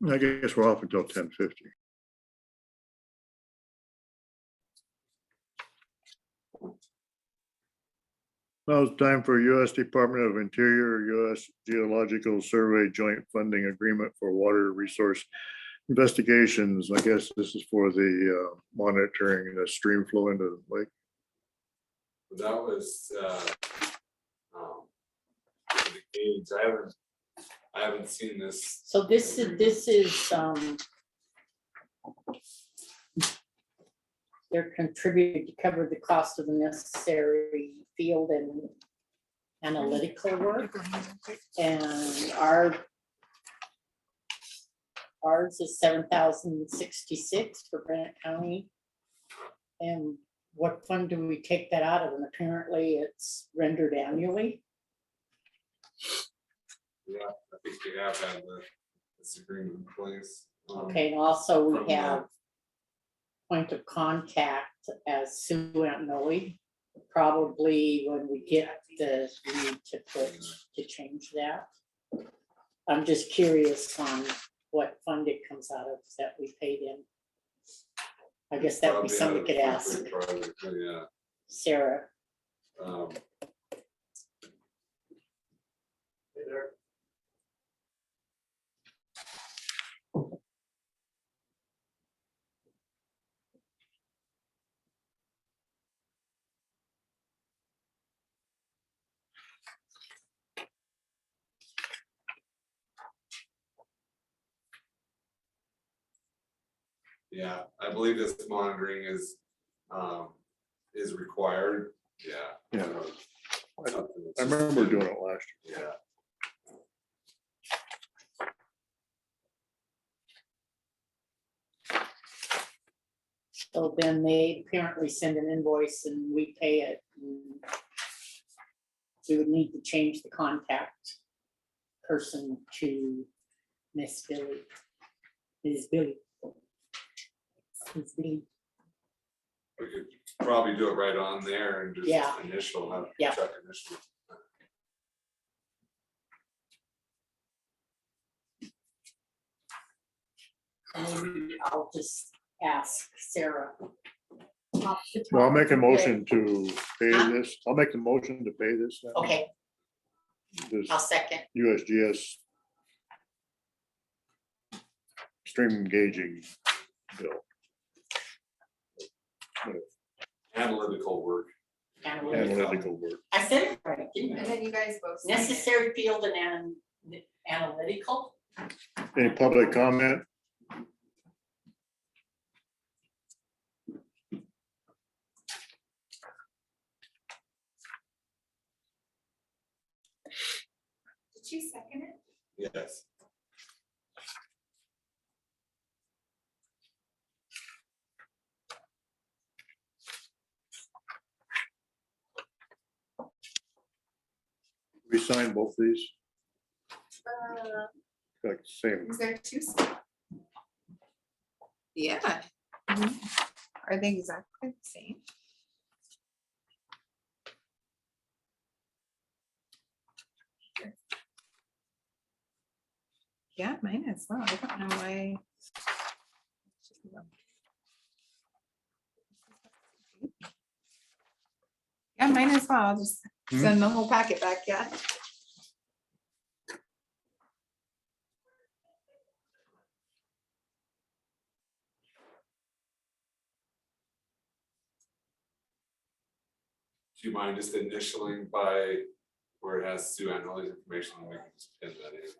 I guess we're off until 10:50. Now it's time for US Department of Interior, US Geological Survey Joint Funding Agreement for Water Resource Investigations. I guess this is for the monitoring the stream flow into the lake. That was, the gauge. I haven't seen this. So this is, they're contributing to cover the cost of the necessary field and analytical work. And ours is 7,066 for Granite County. And what fund do we take that out of? And apparently it's rendered annually. Yeah, I think we have had this agreement in place. Okay, and also from we have point of contact as Sue Antoni. Probably when we get the need to change that. I'm just curious on what fund it comes out of that we paid in. I guess that would be something we could ask Project, yeah. Sarah. Yeah, I believe this monitoring is required. Yeah. Yeah. Something that's I just remember been- doing it last year. Yeah. So then they apparently send an invoice and we pay it. We would need to change the contact person to Miss Billy. Ms. Billy. Ms. Billy. We could probably do it right on there and Yeah. just initial, have Yeah. check initial. Maybe I'll just ask Sarah. off the Well, I'll top make a of her head. motion to pay Huh? this. I'll make the motion to pay this. then. Okay, This I'll second. USGS stream engaging bill. Analytical work. Analytical work. I said it right, didn't And I? then you guys both. sign it. Necessary field and analytical. Any public comment? Did you second it? Yes. We signed both these, like same. Is there two? Yeah. Are they exactly the same? Yeah, mine as well. I don't know why. Yeah, mine as well. I'll just send the whole packet back, yeah. Do you mind just initialing by where it has Sue and all these information, and we can just pin that in.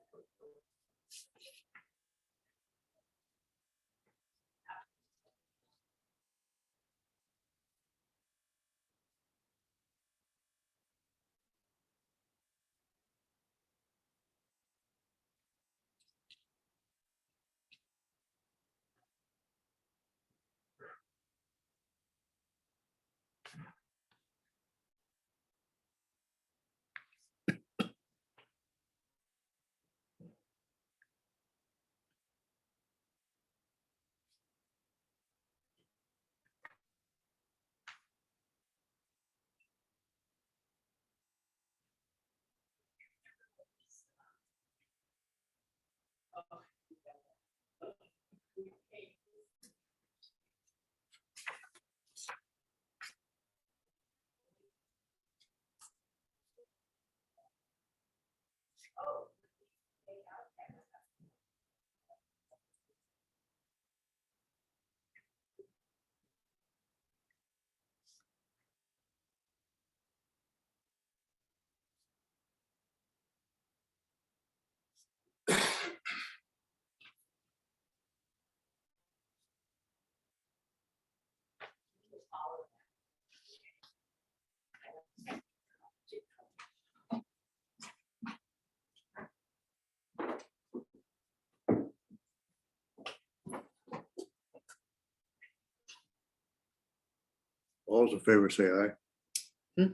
All those in favor say aye.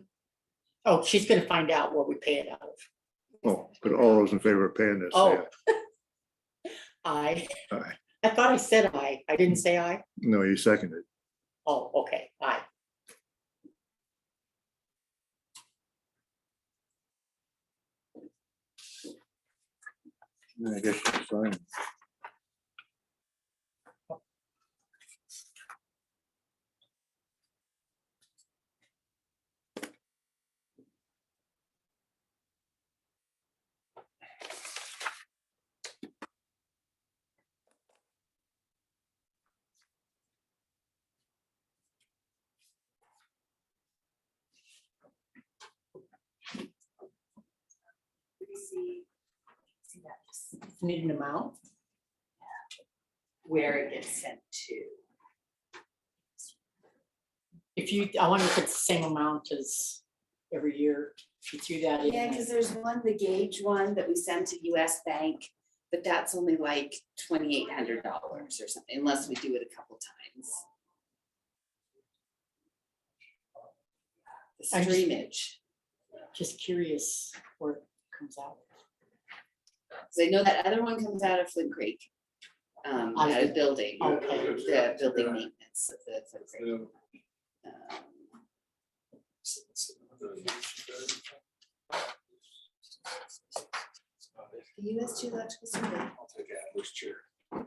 Oh, she's gonna find out what we pay it out of. Oh, but all those in favor of paying this, say Oh. I, aye. Aye. I thought I said I didn't say I. No, you seconded. Oh, okay, I. I guess you sign. See that, need an amount? Where it gets sent to. If you, I wonder if it's the same amount as every year, if you threw that in. Yeah, because there's one, the Gauge one that we send to US Bank, but that's only like $2,800 or something, unless we do it a couple times. the I'm just- streamage. Just curious where it comes out. So I know that other one comes out of Flint Creek. Out of building, Okay. the building maintenance of the Flint Creek. The US 2 electrical survey. I'll take that, this chair. I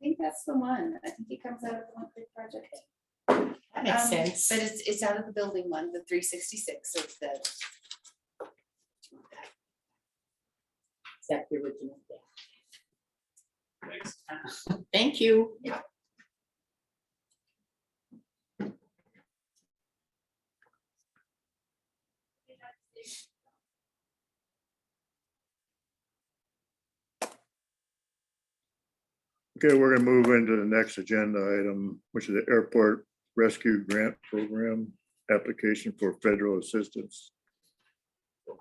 think that's the one. I think it comes out of the Flint Creek project. That makes sense. But it's out of the building one, the 366 of the. Is that the original? Thanks. Thank you. Okay, we're gonna move into the next agenda item, which is the Airport Rescue Grant Program application for federal assistance. All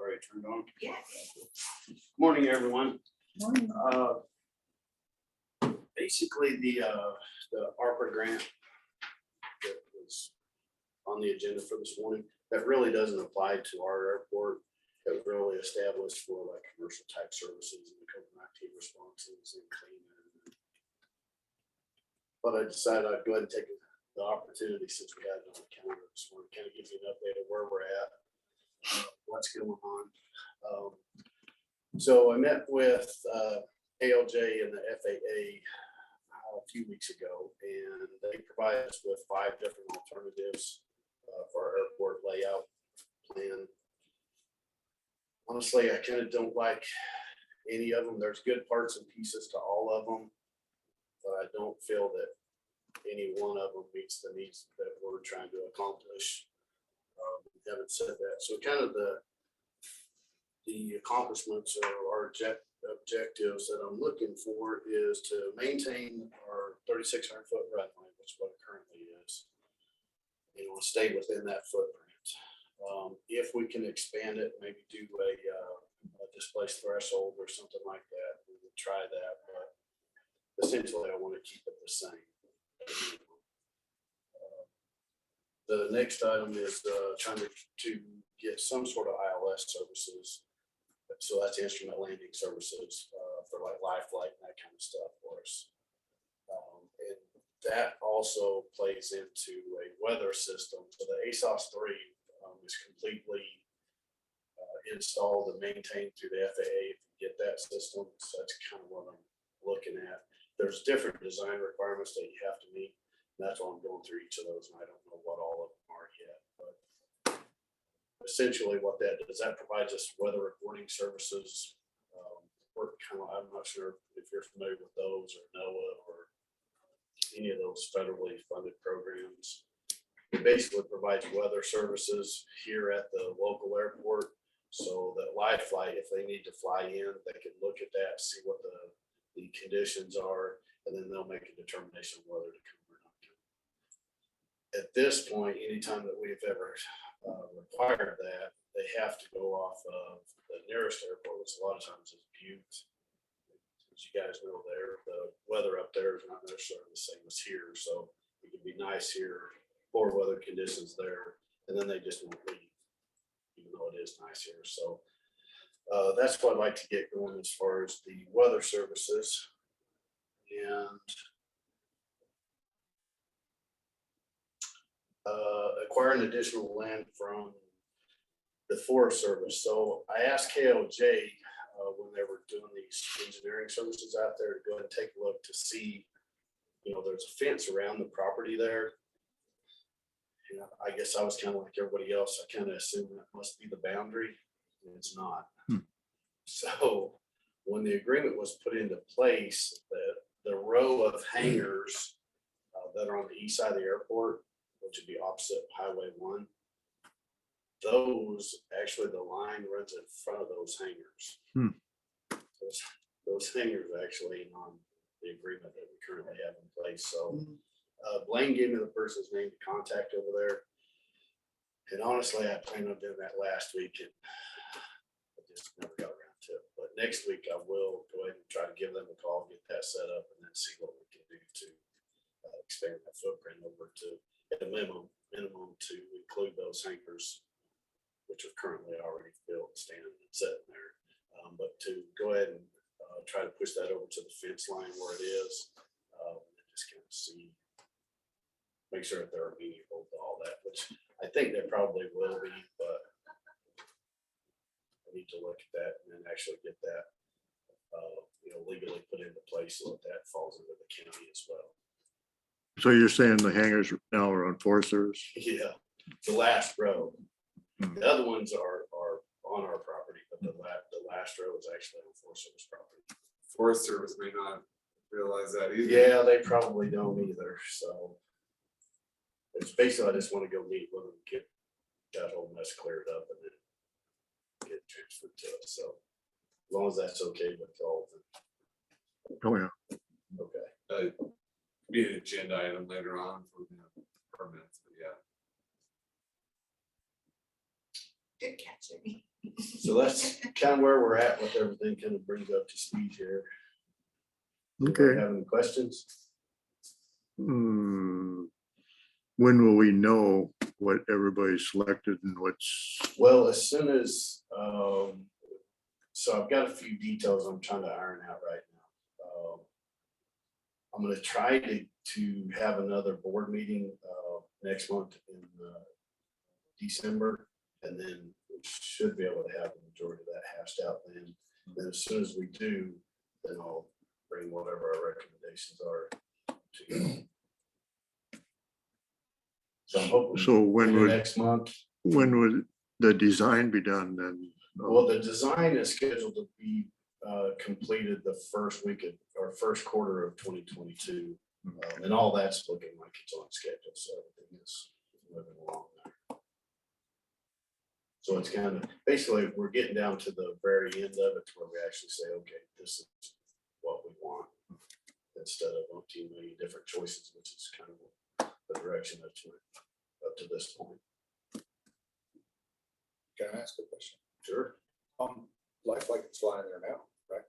right, turned on. Yeah. Morning, everyone. Morning. Basically, the ARPA grant that was on the agenda for this morning, that really doesn't apply to our airport. It was really established for like commercial type services and COVID-19 responses and cleaning. But I decided I'd go ahead and take the opportunity since we had it on the calendar this morning, kind of give you an update of where we're at, what's going on. So I met with ALJ and the FAA a few weeks ago, and they provide us with 5 different alternatives for our airport layout plan. Honestly, I kind of don't like any of them. There's good parts and pieces to all of them, but I don't feel that any one of them meets the needs that we're trying to accomplish. We haven't said that. So kind of the accomplishments or our objectives that I'm looking for is to maintain our 3,600 foot runway, which is what it currently is. You know, stay within that footprint. If we can expand it, maybe do a displaced threshold or something like that, we would try that. But essentially, I want to keep it the same. The next item is trying to get some sort of ILS services. So that's instrument landing services for like life flight and that kind of stuff for us. And that also plays into a weather system. So the ASOS 3 is completely installed and maintained through the FAA to get that system. So that's kind of what I'm looking at. There's different design requirements that you have to meet. And that's why I'm going through each of those, and I don't know what all of them are yet. But essentially what that does, that provides us weather reporting services. We're kind of, I'm not sure if you're familiar with those or NOAA or any of those federally funded programs. It basically provides weather services here at the local airport so that live flight, if they need to fly in, they can look at that, see what the conditions are, and then they'll make a determination whether to come or not come. At this point, anytime that we've ever required that, they have to go off of the nearest airport, which a lot of times is Butte. As you guys know, there, the weather up there is not necessarily the same as here, so it can be nice here, poor weather conditions there, and then they just won't leave, even though it is nice here. So that's what I'd like to get going as far as the weather services. And acquiring additional land from the Forest Service. So I asked KLJ when they were doing these engineering services out there to go ahead and take a look to see, you know, there's a fence around the property there. You know, I guess I was kind of like everybody else. I kind of assumed that must be the boundary, and it's not. So when the agreement was put into place, the row of hangars that are on the east side of the airport, which would be opposite Highway 1, those, actually the line runs in front of those hangars. Those hangars are actually on the agreement that we currently have in place. So Blaine gave me the person's name to contact over there. And honestly, I planned on doing that last week. And just never got around to it. But next week I will go ahead and try to give them a call, get that set up, and then see what we can do to expand that footprint over to, at a minimum to include those hangars, which are currently already built, standing and sitting there. But to go ahead and try to push that over to the fence line where it is, and just kind of see, make sure that they're amenable to all that, which I think they probably will be, but I need to look at that and then actually get that, legally put into place so that falls into the county as well. So you're saying the hangars now are on Forest Service? Yeah, the last row. The other ones are on our property, but the last row is actually on Forest Service property. Forest Service may not realize that either. Yeah, they probably don't either, so. It's basically, I just want to go meet with them, get that whole mess cleared up and then get transferred to us, so. As long as that's okay with all of them. Oh, yeah. Okay. Be an agenda item later on for the permits, but yeah. Good catching. So that's kind of where we're at with everything, kind of brings up to speed here. Okay. Have any questions? When will we know what everybody's selected and what's? Well, as soon as, so I've got a few details I'm trying to iron out right now. I'm gonna try to have another board meeting next month in December, and then we should be able to have the majority of that hashed out then. Then as soon as we do, then I'll bring whatever our recommendations are to you. So I'm hoping. So when would, Next month. when would the design be done then? Well, the design is scheduled to be completed the first week of, or first quarter of 2022. And all that's looking like it's on schedule, so everything is moving along there. So it's kind of, basically, we're getting down to the very end of it to where we actually say, okay, this is what we want. Instead of 18 million different choices, which is kind of the direction that we're up to this point. Can I ask a question? Sure. Life like it's flying there now, right?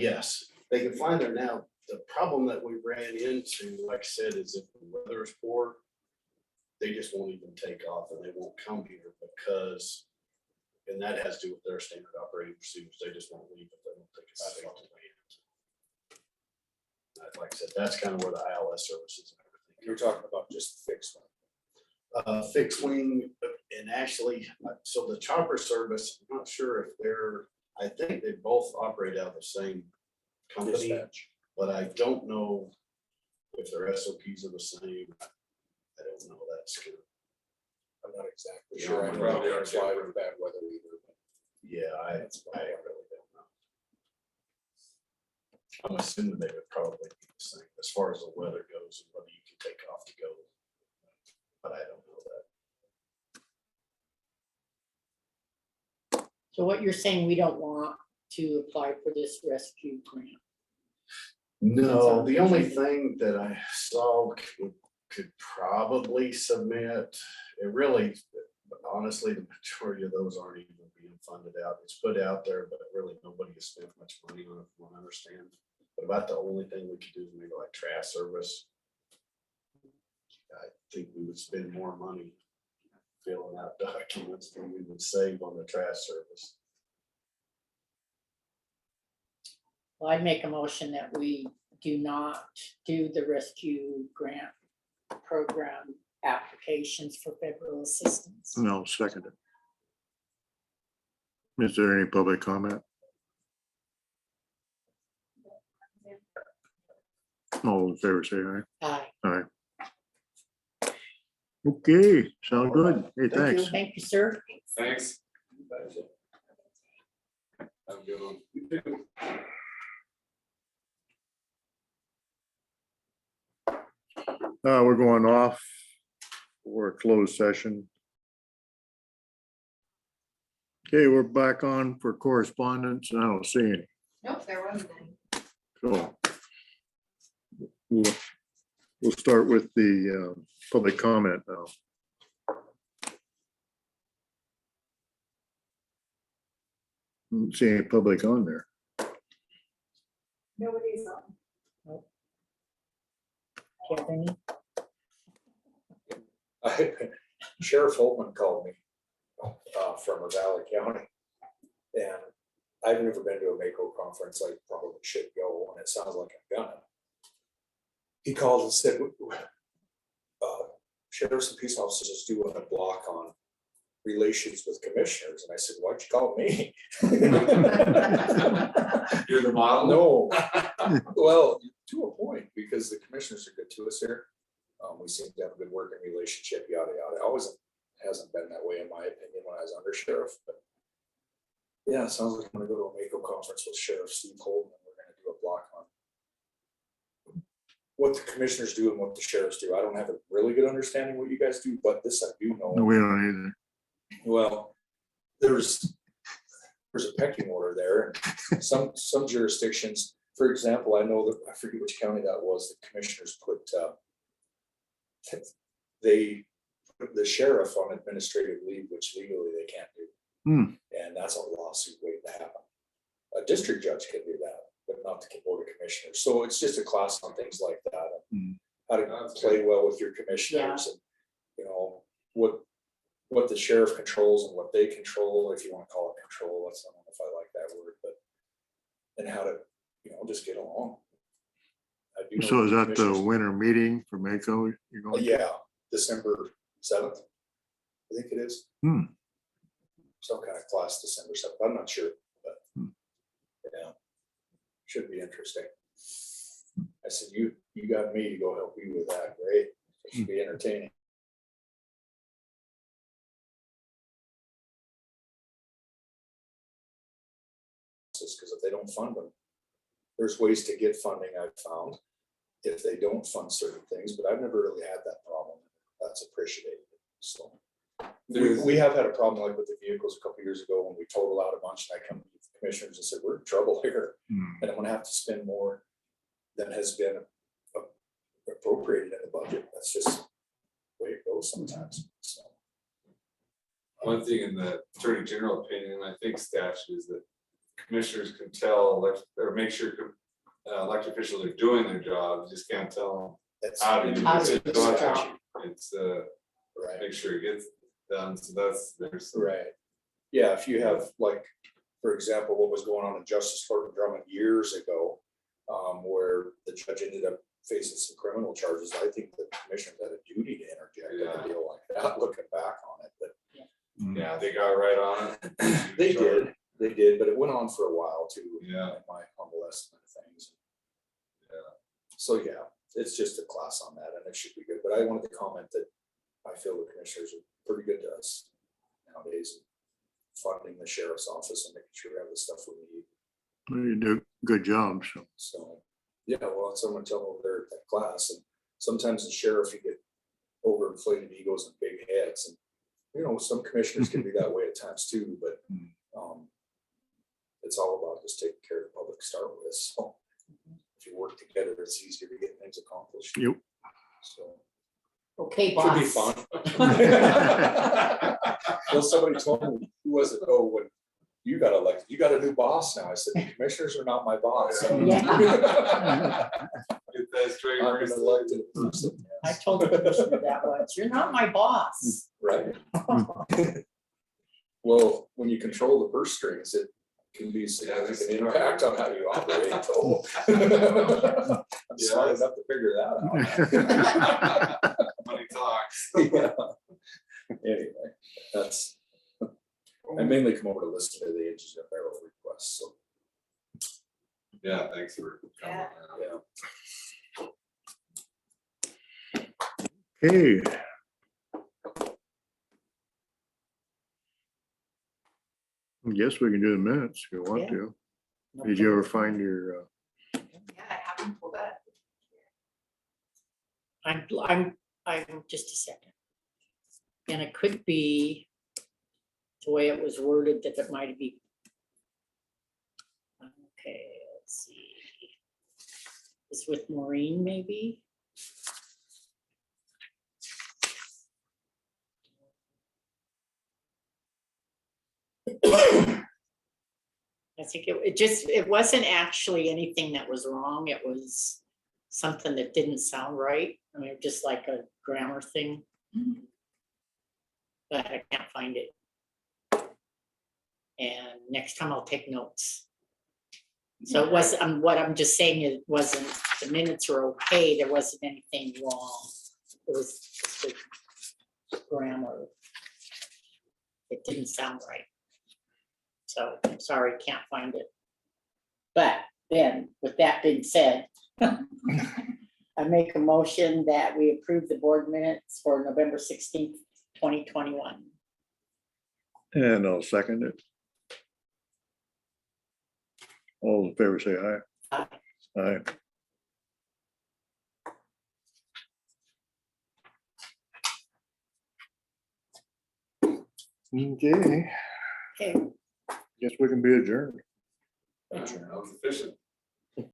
Yes, they can fly there now. The problem that we ran into, like I said, is if the weather is poor, they just won't even take off and they won't come here because, and that has to do with their standard operating procedures. They just won't leave if they don't take a safe to land. Like I said, that's kind of where the ILS services and everything. You're talking about just fixed one. Fixed wing, and actually, so the chopper service, I'm not sure if I think they both operate out of the same company, Dispatch. but I don't know if their SOPs are the same. I don't know, that's good. I'm not exactly Yeah, sure. I I'm know probably they don't aren't fly different. with bad weather either. But Yeah, I really don't know. I'm assuming they would probably be the same as far as the weather goes and whether you can take off to go. But I don't know that. So what you're saying, we don't want to apply for this rescue grant? No, the only thing that I saw could probably submit, it really, honestly, the majority of those aren't even being funded out. It's put out there, but really nobody has spent much money on it, from what I understand. But about the only thing we could do is maybe like trash service. I think we would spend more money filling out documents than we would save on the trash service. Well, I'd make a motion that we do not do the rescue grant program applications for federal assistance. No, second it. Is there any public comment? All in favor, say aye. Aye. Aye. Okay, sound good. Hey, Thank you. thanks. Thank you, sir. Thanks. Have a good one. We're going off for a closed session. Okay, we're back on for correspondence and I don't see any. Nope, there wasn't any. So we'll start with the public comment now. Don't see any public on there. Nobody's on. Do you have any? Sheriff Holtman called me from Valley County. And I've never been to a Mako conference. I probably should go, and it sounds like I'm gonna. He called and said, sheriffs and peace officers is doing a block on relations with commissioners. And I said, why'd you call me? You're the model? No. Well, to a point, because the commissioners are good to us here. We seem to have a good working relationship, yada, yada. It always hasn't been that way, in my opinion, when I was under sheriff, but yeah, it sounds like I'm gonna go to a Mako conference with Sheriff Steve Holden, and we're gonna do a block on what the commissioners do and what the sheriffs do. I don't have a really good understanding what you guys do, but this I do know. We don't Well, there's a pecking order there. And some jurisdictions, for example, I know that, I forget which county that was, the commissioners put, they put the sheriff on administrative leave, which legally they can't do. And that's a lawsuit waiting to happen. A district judge can do that, but not the board of commissioners. So it's just a class on things like that. And how to play well with your commissioners and, you know, what the sheriff controls and what they control, if you want to call it control, I don't know if I like that word, but, and how to, you know, just get along. I do know So is that the commissioners- winter meeting for Mako? You're going to? Yeah, December 7th, I think it is. Some kind of class December 7th, I'm not sure, but yeah, should be interesting. I said, you got me to go help you with that, great, it should be entertaining. Because if they don't fund them, there's ways to get funding, I've found, if they don't fund certain things, but I've never really had that problem. That's appreciated. So we have had a problem like with the vehicles a couple of years ago when we totaled out a bunch, and I come to the commissioners and said, we're in trouble here. And I'm gonna have to spend more than has been appropriated in the budget. That's just the way it goes sometimes. So One thing in the Attorney General opinion, I think statute is that commissioners can tell, or make sure elected officials are doing their job, you just can't tell them how to do it. It's right. make sure it gets done, so there's. Right. Yeah, if you have, like, for example, what was going on in Justice Court in Drummond years ago, where the judge ended up facing some criminal charges, I think the commissioners had a duty to interject in a deal like that, looking back on it, but. Yeah, they got right on it. They did, but it went on for a while too. Yeah. In my humble estimate of things. Yeah. So yeah, it's just a class on that, and it should be good, but I wanted to comment that I feel the commissioners are pretty good to us nowadays, funding the sheriff's office and making sure we have the stuff we need. Well, you do a good job, so. So, yeah, well, someone tell them over there at that class, and sometimes the sheriff, you get overinflated egos and big heads, and, you know, some commissioners can be that way at times too, but, it's all about just taking care of the public to start with, so if you work together, it's easier to get things accomplished. Yep. So. Okay, Should be boss. fun. Well, somebody told me, who was it? Oh, when you got elected, you got a new boss now. I said, the commissioners are not my boss. Yeah. Get that straight. I'm an elected person. I told the commissioner that once, you're not my boss. Right. Well, when you control the purse strings, it can be significant impact on how you operate. I'm smart enough to figure that out. Money talks. Yeah. Anyway, that's, I mainly come over to listen to the engineer barrel requests, so. Yeah, thanks for coming. Yeah. Okay. I guess we can do the minutes if you want Yeah. to. Did you ever find your, Yeah, I haven't pulled that. I'm just a second. And it could be the way it was worded that it might be. Okay, let's see. It's with Maureen, maybe? I think it wasn't actually anything that was wrong. It was something that didn't sound right. I mean, just like a grammar thing. But I can't find it. And next time I'll take notes. So it was, what I'm just saying, it wasn't, the minutes were okay, there wasn't anything wrong. It was just the grammar. It didn't sound right. So I'm sorry, can't find it. But then, with that being said, I make a motion that we approve the board minutes for November 16th, 2021. And I'll second it. All in favor, say aye. Aye. Aye. Okay, Okay. guess we can be adjourned. That was efficient.